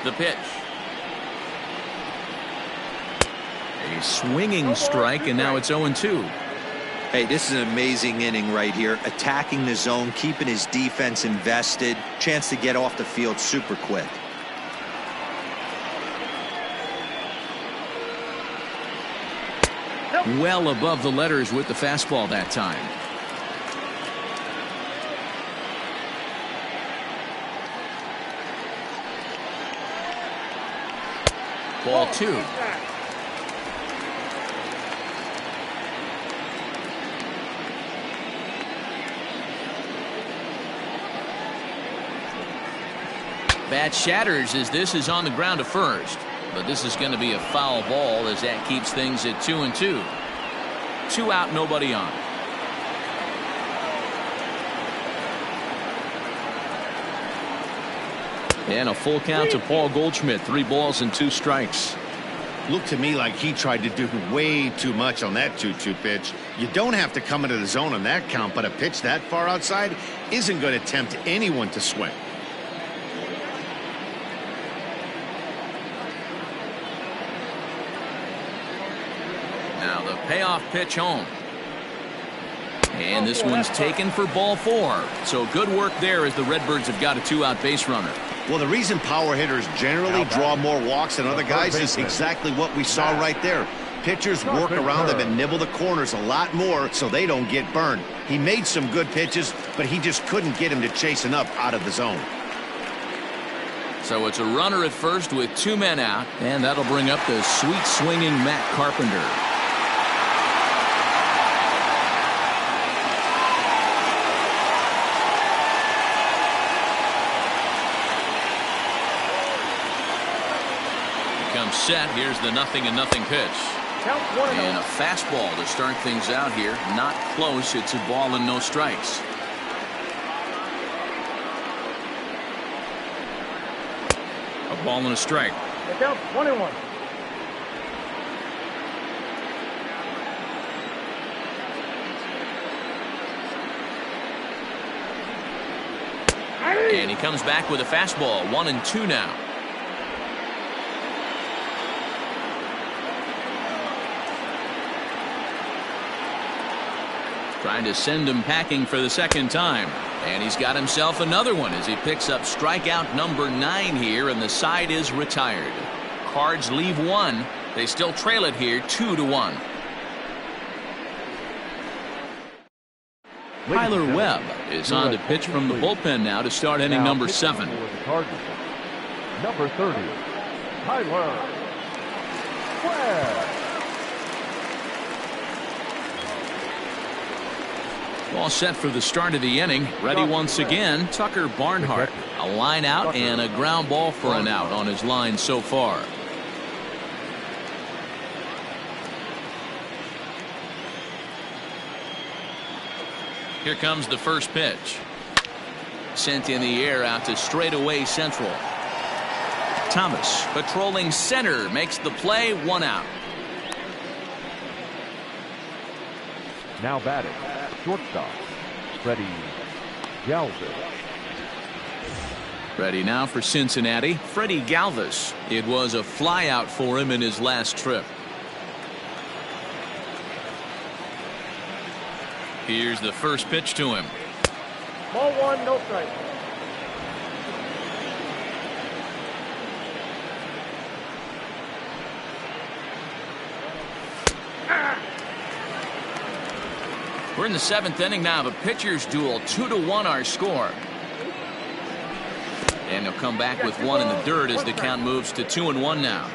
The pitch. A swinging strike, and now it's 0-2. Hey, this is an amazing inning right here. Attacking the zone, keeping his defense invested. Chance to get off the field super quick. Well above the letters with the fastball that time. Ball 2. Bat shatters as this is on the ground to first. But this is going to be a foul ball as that keeps things at 2-2. 2 out, nobody on. And a full count to Paul Goldschmidt. 3 balls and 2 strikes. Looked to me like he tried to do way too much on that 2-2 pitch. You don't have to come into the zone on that count, but a pitch that far outside isn't going to tempt anyone to swing. Now the payoff pitch home. And this one's taken for ball 4. So good work there as the Redbirds have got a 2-out base runner. Well, the reason power hitters generally draw more walks than other guys is exactly what we saw right there. Pitchers work around them and nibble the corners a lot more so they don't get burned. He made some good pitches, but he just couldn't get him to chase enough out of the zone. So it's a runner at first with 2 men out, and that'll bring up the sweet swinging Matt Carpenter. Comes set. Here's the 0-0 pitch. And a fastball to start things out here. Not close. It's a ball and no strikes. A ball and a strike. Count 1-1. And he comes back with a fastball. 1-2 now. Trying to send him packing for the second time. And he's got himself another one as he picks up strikeout number 9 here, and the side is retired. Cards leave 1. They still trail it here 2-1. Tyler Webb is on to pitch from the bullpen now to start inning number 7. Number 30, Tyler Webb. All set for the start of the inning. Ready once again, Tucker Barnhart. A line out and a ground ball for an out on his line so far. Here comes the first pitch. Sent in the air out to straightaway central. Thomas patrolling center makes the play. 1 out. Now batting, shortstop, Freddie Galvis. Ready now for Cincinnati, Freddie Galvis. It was a flyout for him in his last trip. Here's the first pitch to him. Ball 1, no strike. We're in the 7th inning now. The pitchers duel. 2-1 our score. And he'll come back with 1 in the dirt as the count moves to 2-1 now.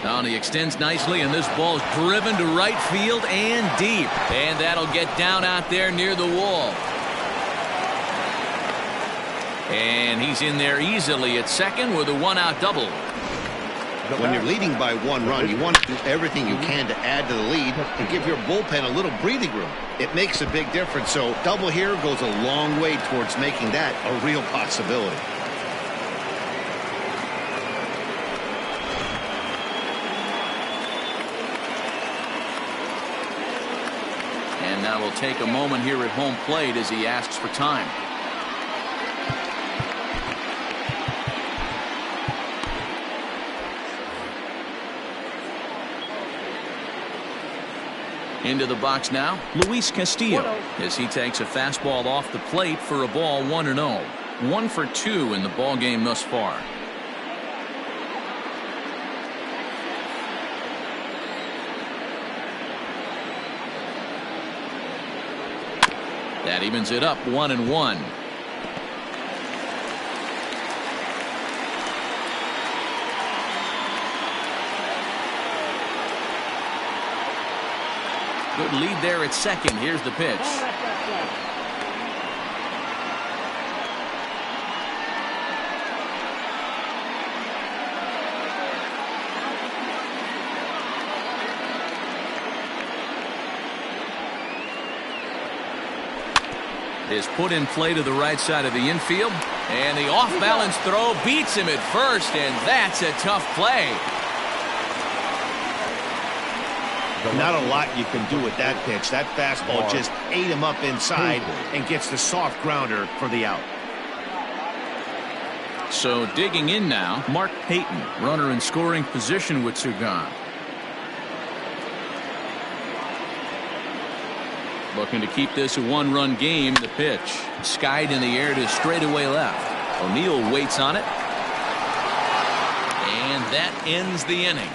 Now he extends nicely, and this ball's driven to right field and deep. And that'll get down out there near the wall. And he's in there easily at second with a 1-out double. When you're leading by 1 run, you want to do everything you can to add to the lead and give your bullpen a little breathing room. It makes a big difference, so double here goes a long way towards making that a real possibility. And now we'll take a moment here at home plate as he asks for time. Into the box now, Luis Castillo, as he takes a fastball off the plate for a ball. 1-0. 1 for 2 in the ball game thus far. That evens it up 1-1. Good lead there at second. Here's the pitch. Is put in play to the right side of the infield, and the off-balance throw beats him at first, and that's a tough play. Not a lot you can do with that pitch. That fastball just ate him up inside and gets the soft grounder for the out. So digging in now, Mark Payton, runner in scoring position with two gone. Looking to keep this a one-run game. The pitch skied in the air to straightaway left. O'Neill waits on it, and that ends the inning.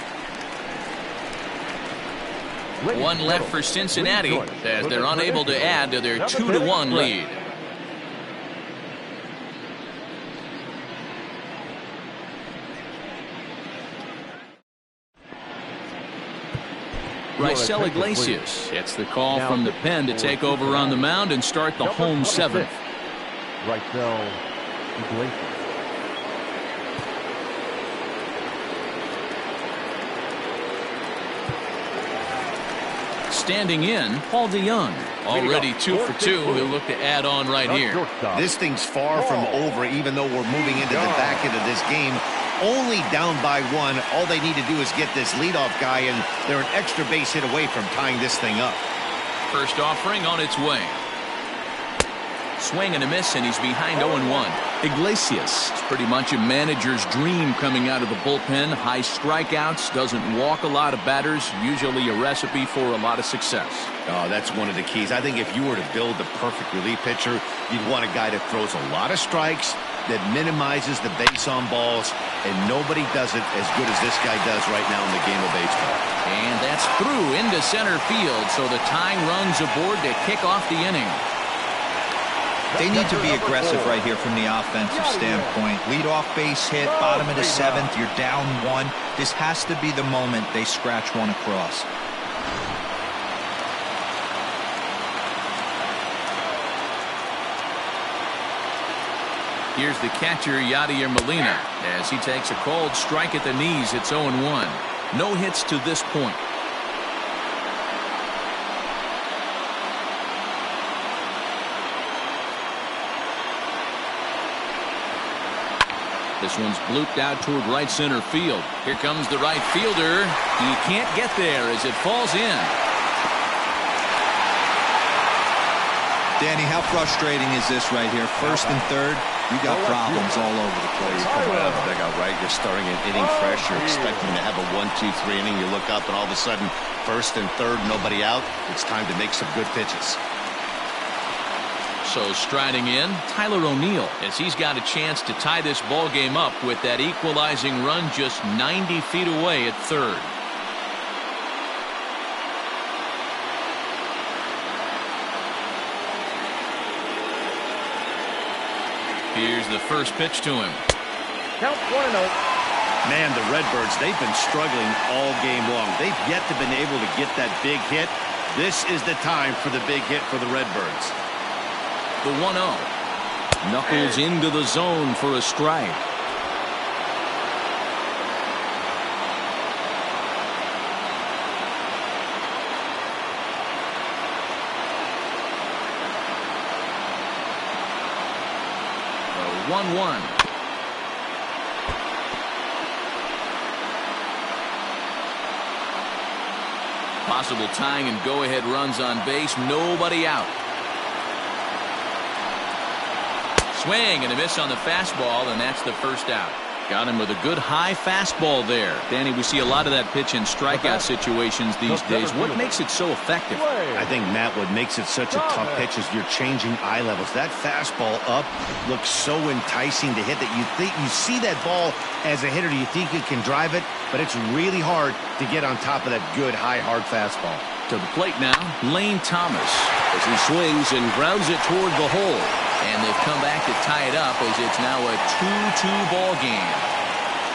One left for Cincinnati as they're unable to add to their 2-1 lead. Raisel Iglesias gets the call from the pen to take over on the mound and start the home seventh. Raisel Iglesias. Standing in, Paul DeYoung. Already 2 for 2. He'll look to add on right here. This thing's far from over, even though we're moving into the back end of this game. Only down by 1. All they need to do is get this leadoff guy, and they're an extra base hit away from tying this thing up. First offering on its way. Swing and a miss, and he's behind 0-1. Iglesias is pretty much a manager's dream coming out of the bullpen. High strikeouts, doesn't walk a lot of batters, usually a recipe for a lot of success. Oh, that's one of the keys. I think if you were to build the perfect relief pitcher, you'd want a guy that throws a lot of strikes, that minimizes the base on balls, and nobody does it as good as this guy does right now in the game of baseball. And that's through into center field, so the tying runs aboard to kick off the inning. They need to be aggressive right here from the offensive standpoint. Lead-off base hit, bottom of the 7th, you're down 1. This has to be the moment they scratch one across. Here's the catcher, Yadier Molina, as he takes a cold strike at the knees. It's 0-1. No hits to this point. This one's blooped out toward right center field. Here comes the right fielder. He can't get there as it falls in. Danny, how frustrating is this right here? First and third, you got problems all over the place. Coming out of the dugout, right? You're starting an inning fresh. You're expecting to have a 1-2-3 inning. You look up, and all of a sudden, first and third, nobody out. It's time to make some good pitches. So striding in, Tyler O'Neill, as he's got a chance to tie this ball game up with that equalizing run just 90 feet away at third. Here's the first pitch to him. Count 1-0. Man, the Redbirds, they've been struggling all game long. They've yet to been able to get that big hit. This is the time for the big hit for the Redbirds. The 1-0. Knuckles into the zone for a strike. The 1-1. Possible tying and go-ahead runs on base. Nobody out. Swing and a miss on the fastball, and that's the first out. Got him with a good high fastball there. Danny, we see a lot of that pitch in strikeout situations these days. What makes it so effective? I think, Matt, what makes it such a tough pitch is you're changing eye levels. That fastball up looks so enticing to hit that you think you see that ball as a hitter. You think you can drive it, but it's really hard to get on top of that good high hard fastball. To the plate now, Lane Thomas, as he swings and grounds it toward the hole. And they've come back to tie it up as it's now a 2-2 ball game.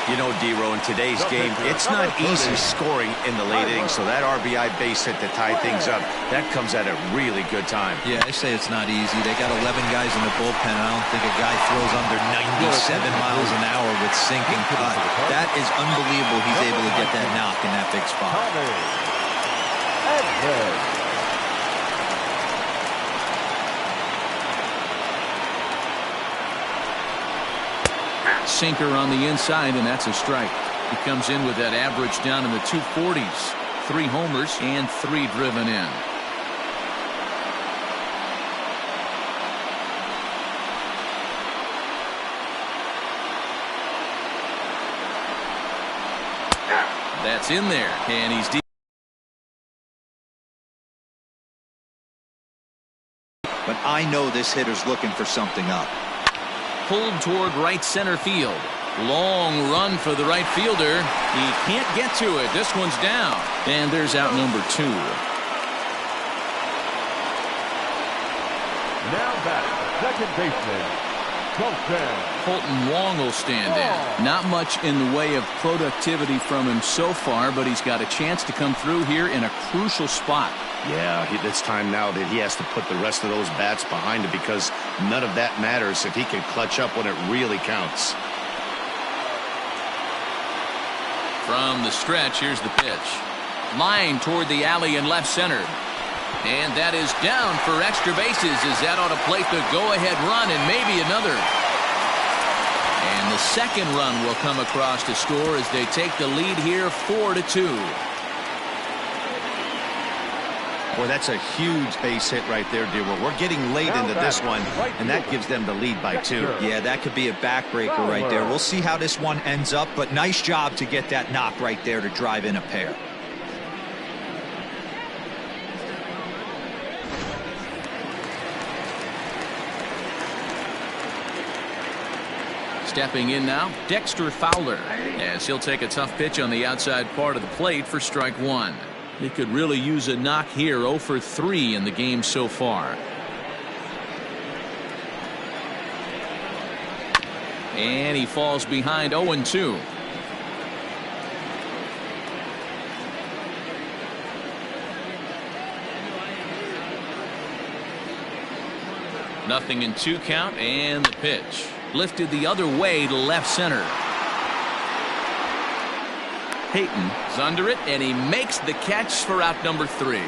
You know, D-Row, in today's game, it's not easy scoring in the late innings, so that RBI base hit to tie things up, that comes at a really good time. Yeah, I say it's not easy. They got 11 guys in the bullpen, and I don't think a guy throws under 97 miles an hour with sinking cut. That is unbelievable. He's able to get that knock in that big spot. Sinker on the inside, and that's a strike. He comes in with that average down in the 240s. 3 homers and 3 driven in. That's in there, and he's deep. But I know this hitter's looking for something up. Pulled toward right center field. Long run for the right fielder. He can't get to it. This one's down. And there's out number 2. Now back, second baseman, Colton Wong will stand in. Not much in the way of productivity from him so far, but he's got a chance to come through here in a crucial spot. Yeah, it's time now that he has to put the rest of those bats behind him, because none of that matters if he can clutch up when it really counts. From the stretch, here's the pitch. Line toward the alley in left center. And that is down for extra bases as that ought to plate the go-ahead run and maybe another. And the second run will come across to score as they take the lead here 4-2. Boy, that's a huge base hit right there, dear. We're getting late into this one, and that gives them the lead by 2. Yeah, that could be a backbreaker right there. We'll see how this one ends up, but nice job to get that knock right there to drive in a pair. Stepping in now, Dexter Fowler, as he'll take a tough pitch on the outside part of the plate for strike 1. He could really use a knock here. 0 for 3 in the game so far. And he falls behind 0-2. Nothing in 2 count, and the pitch lifted the other way to left center. Payton is under it, and he makes the catch for out number 3.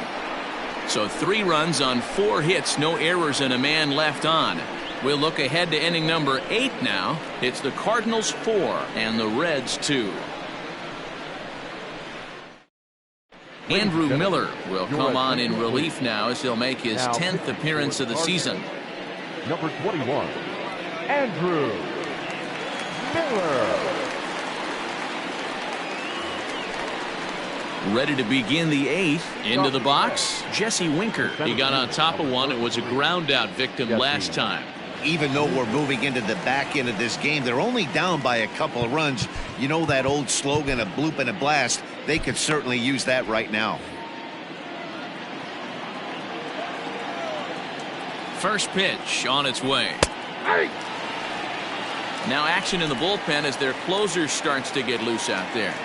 So 3 runs on 4 hits, no errors, and a man left on. We'll look ahead to inning number 8 now. It's the Cardinals 4 and the Reds 2. Andrew Miller will come on in relief now as he'll make his 10th appearance of the season. Number 21, Andrew Miller. Ready to begin the 8th. Into the box, Jesse Winker. He got on top of one. It was a ground out victim last time. Even though we're moving into the back end of this game, they're only down by a couple of runs. You know that old slogan, a bloop and a blast? They could certainly use that right now. First pitch on its way. Now action in the bullpen as their closer starts to get loose out there.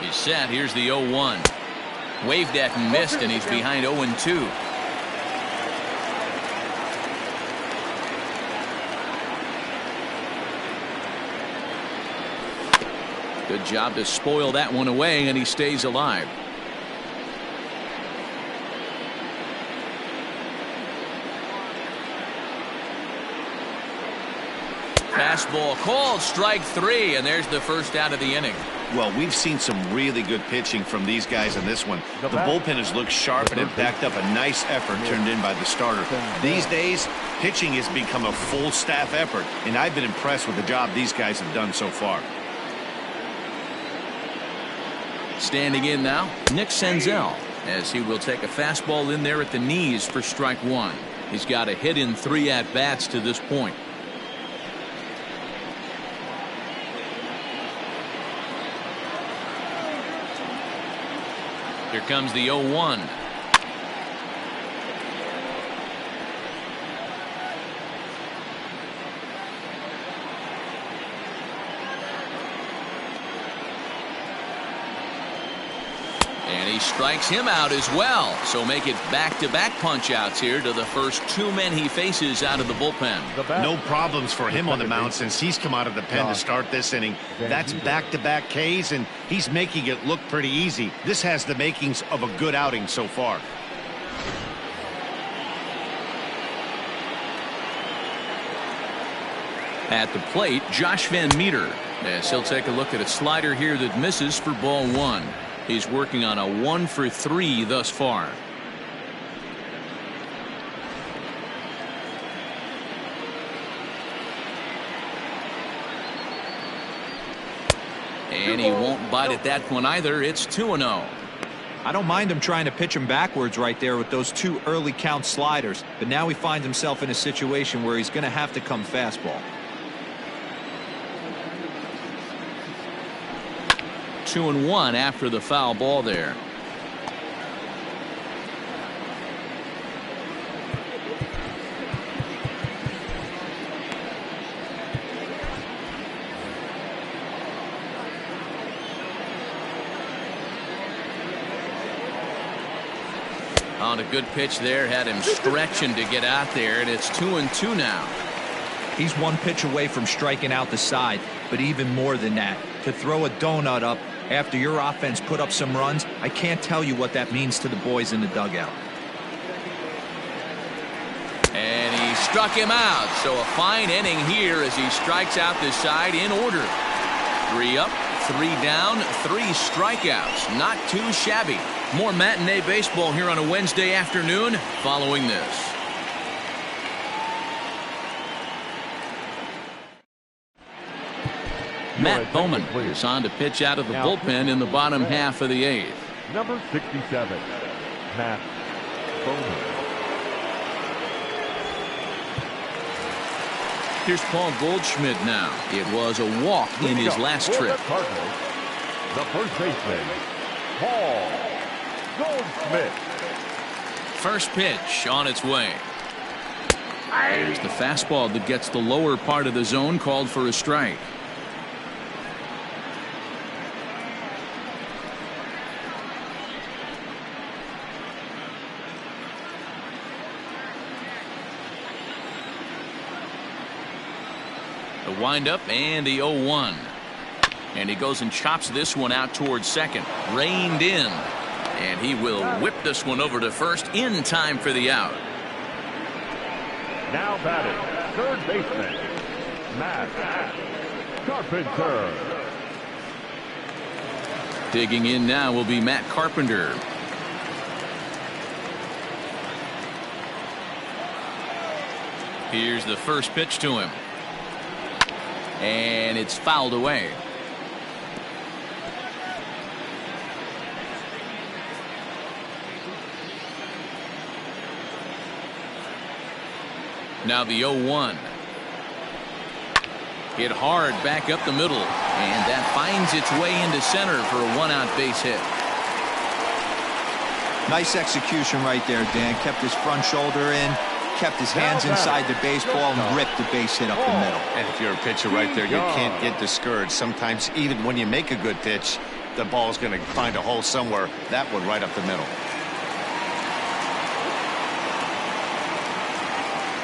He's set. Here's the 0-1. Waved at and missed, and he's behind 0-2. Good job to spoil that one away, and he stays alive. Fastball called, strike 3, and there's the first out of the inning. Well, we've seen some really good pitching from these guys in this one. The bullpen has looked sharp, and it backed up a nice effort turned in by the starter. These days, pitching has become a full staff effort, and I've been impressed with the job these guys have done so far. Standing in now, Nick Senzel, as he will take a fastball in there at the knees for strike 1. He's got a hit in 3 at-bats to this point. Here comes the 0-1. And he strikes him out as well. So make it back-to-back punch-outs here to the first two men he faces out of the bullpen. No problems for him on the mound since he's come out of the pen to start this inning. That's back-to-back Ks, and he's making it look pretty easy. This has the makings of a good outing so far. At the plate, Josh Van Meter. As he'll take a look at a slider here that misses for ball one. He's working on a 1-for-3 thus far. And he won't bite at that one either. It's 2-0. I don't mind him trying to pitch him backwards right there with those two early count sliders, but now he finds himself in a situation where he's going to have to come fastball. 2-1 after the foul ball there. On a good pitch there, had him stretching to get out there, and it's 2-2 now. He's one pitch away from striking out the side, but even more than that, to throw a donut up after your offense put up some runs, I can't tell you what that means to the boys in the dugout. And he struck him out, so a fine inning here as he strikes out the side in order. 3 up, 3 down, 3 strikeouts. Not too shabby. More matinee baseball here on a Wednesday afternoon following this. Matt Bowman is on to pitch out of the bullpen in the bottom half of the 8th. Number 67, Matt Bowman. Here's Paul Goldschmidt now. It was a walk in his last trip. The first baseman, Paul Goldschmidt. First pitch on its way. There's the fastball that gets the lower part of the zone, called for a strike. The windup and the 0-1. And he goes and chops this one out towards second. Reined in. And he will whip this one over to first in time for the out. Now batting, third baseman, Matt Carpenter. Digging in now will be Matt Carpenter. Here's the first pitch to him. And it's fouled away. Now the 0-1. Hit hard back up the middle. And that finds its way into center for a 1-out base hit. Nice execution right there, Dan. Kept his front shoulder in, kept his hands inside the baseball, and ripped the base hit up the middle. And if you're a pitcher right there, you can't get discouraged. Sometimes even when you make a good pitch, the ball's going to find a hole somewhere. That one right up the middle.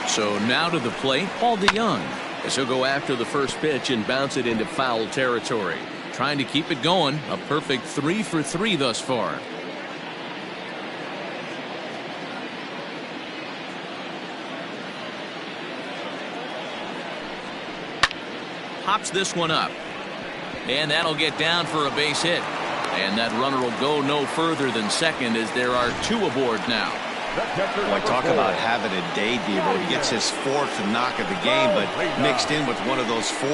So now to the plate, Paul DeYoung, as he'll go after the first pitch and bounce it into foul territory. Trying to keep it going. A perfect 3 for 3 thus far. Hops this one up. And that'll get down for a base hit. And that runner will go no further than second as there are 2 aboard now. Boy, talk about having a day, Devo. He gets his 4th knock of the game, but mixed in with one of those 4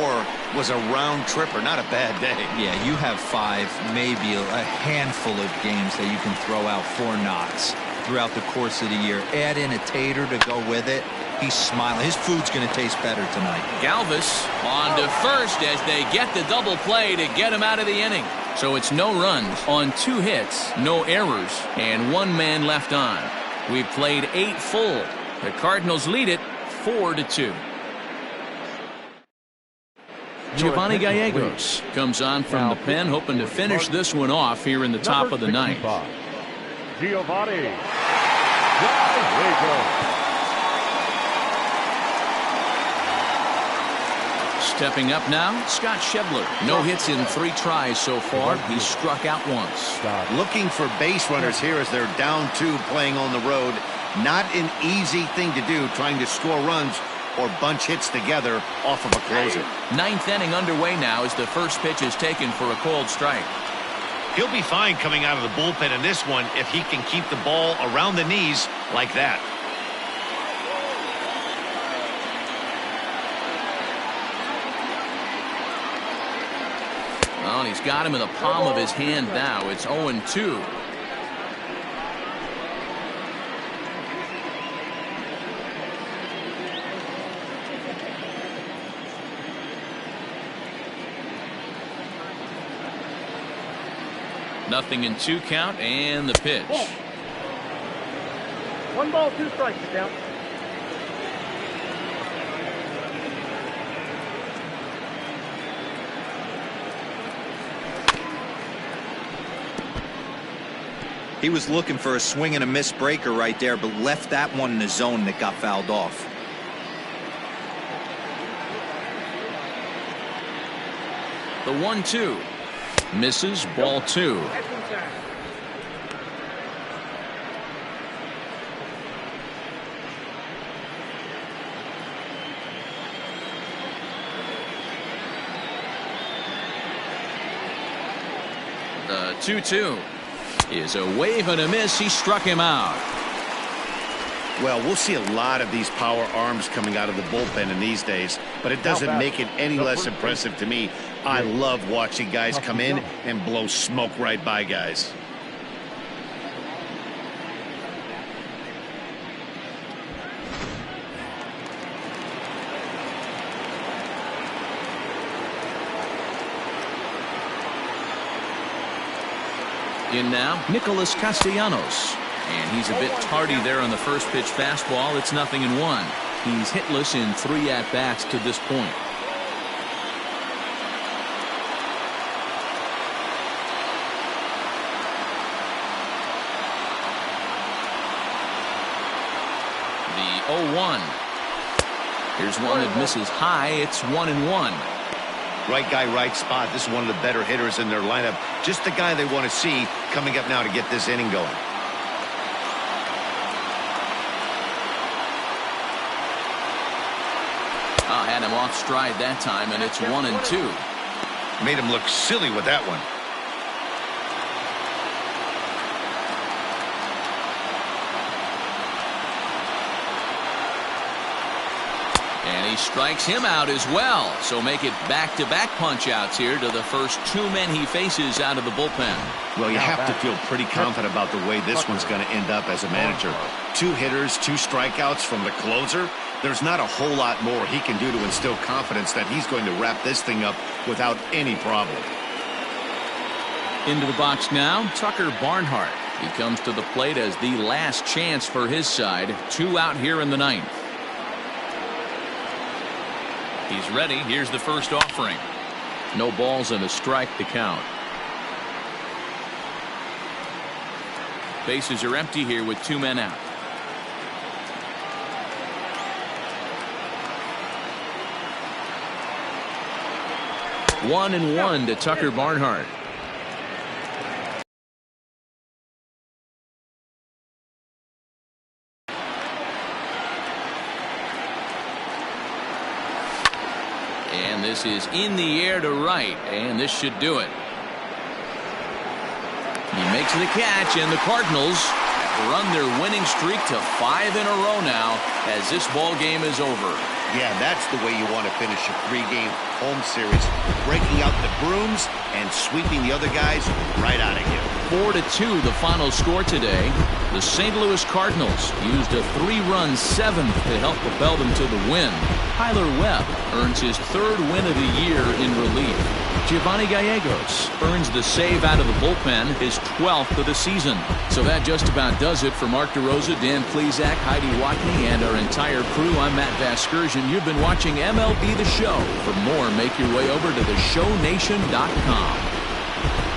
was a round tripper. Not a bad day. Yeah, you have 5, maybe a handful of games that you can throw out 4 knocks throughout the course of the year. Add in a tater to go with it. He's smiling. His food's going to taste better tonight. Galvis on to first as they get the double play to get him out of the inning. So it's no runs on 2 hits, no errors, and 1 man left on. We've played 8 full. The Cardinals lead it 4-2. Giovanni Gallegos comes on from the pen, hoping to finish this one off here in the top of the ninth. Giovanni Gallegos. Stepping up now, Scott Schebler. No hits in 3 tries so far. He's struck out once. Looking for base runners here as they're down 2 playing on the road. Not an easy thing to do, trying to score runs or bunch hits together off of a closer. 9th inning underway now as the first pitch is taken for a called strike. He'll be fine coming out of the bullpen in this one if he can keep the ball around the knees like that. Well, and he's got him in the palm of his hand now. It's 0-2. Nothing in 2 count, and the pitch. 1 ball, 2 strikes, count. He was looking for a swing and a miss breaker right there, but left that one in the zone that got fouled off. The 1-2. Misses, ball 2. The 2-2 is a wave and a miss. He struck him out. Well, we'll see a lot of these power arms coming out of the bullpen in these days, but it doesn't make it any less impressive to me. I love watching guys come in and blow smoke right by guys. In now, Nicholas Castellanos. And he's a bit tardy there on the first pitch fastball. It's 0-1. He's hitless in 3 at-bats to this point. The 0-1. Here's one that misses high. It's 1-1. Right guy, right spot. This is one of the better hitters in their lineup. Just the guy they want to see coming up now to get this inning going. Had him off stride that time, and it's 1-2. Made him look silly with that one. And he strikes him out as well. So make it back-to-back punch-outs here to the first 2 men he faces out of the bullpen. Well, you have to feel pretty confident about the way this one's going to end up as a manager. 2 hitters, 2 strikeouts from the closer. There's not a whole lot more he can do to instill confidence that he's going to wrap this thing up without any problem. Into the box now, Tucker Barnhart. He comes to the plate as the last chance for his side. 2 out here in the 9th. He's ready. Here's the first offering. No balls and a strike to count. Bases are empty here with 2 men out. One and 1 to Tucker Barnhart. And this is in the air to right, and this should do it. He makes the catch, and the Cardinals run their winning streak to 5 in a row now as this ball game is over. Yeah, that's the way you want to finish a 3-game home series. Breaking out the brooms and sweeping the other guys right out of here. 4-2 the final score today. The St. Louis Cardinals used a 3-run 7th to help propel them to the win. Tyler Webb earns his 3rd win of the year in relief. Giovanni Gallegos earns the save out of the bullpen, his 12th of the season. So that just about does it for Mark DeRosa, Dan Plesac, Heidi Watney, and our entire crew. I'm Matt Vasgersian. You've been watching MLB The Show. For more, make your way over to theshownation.com.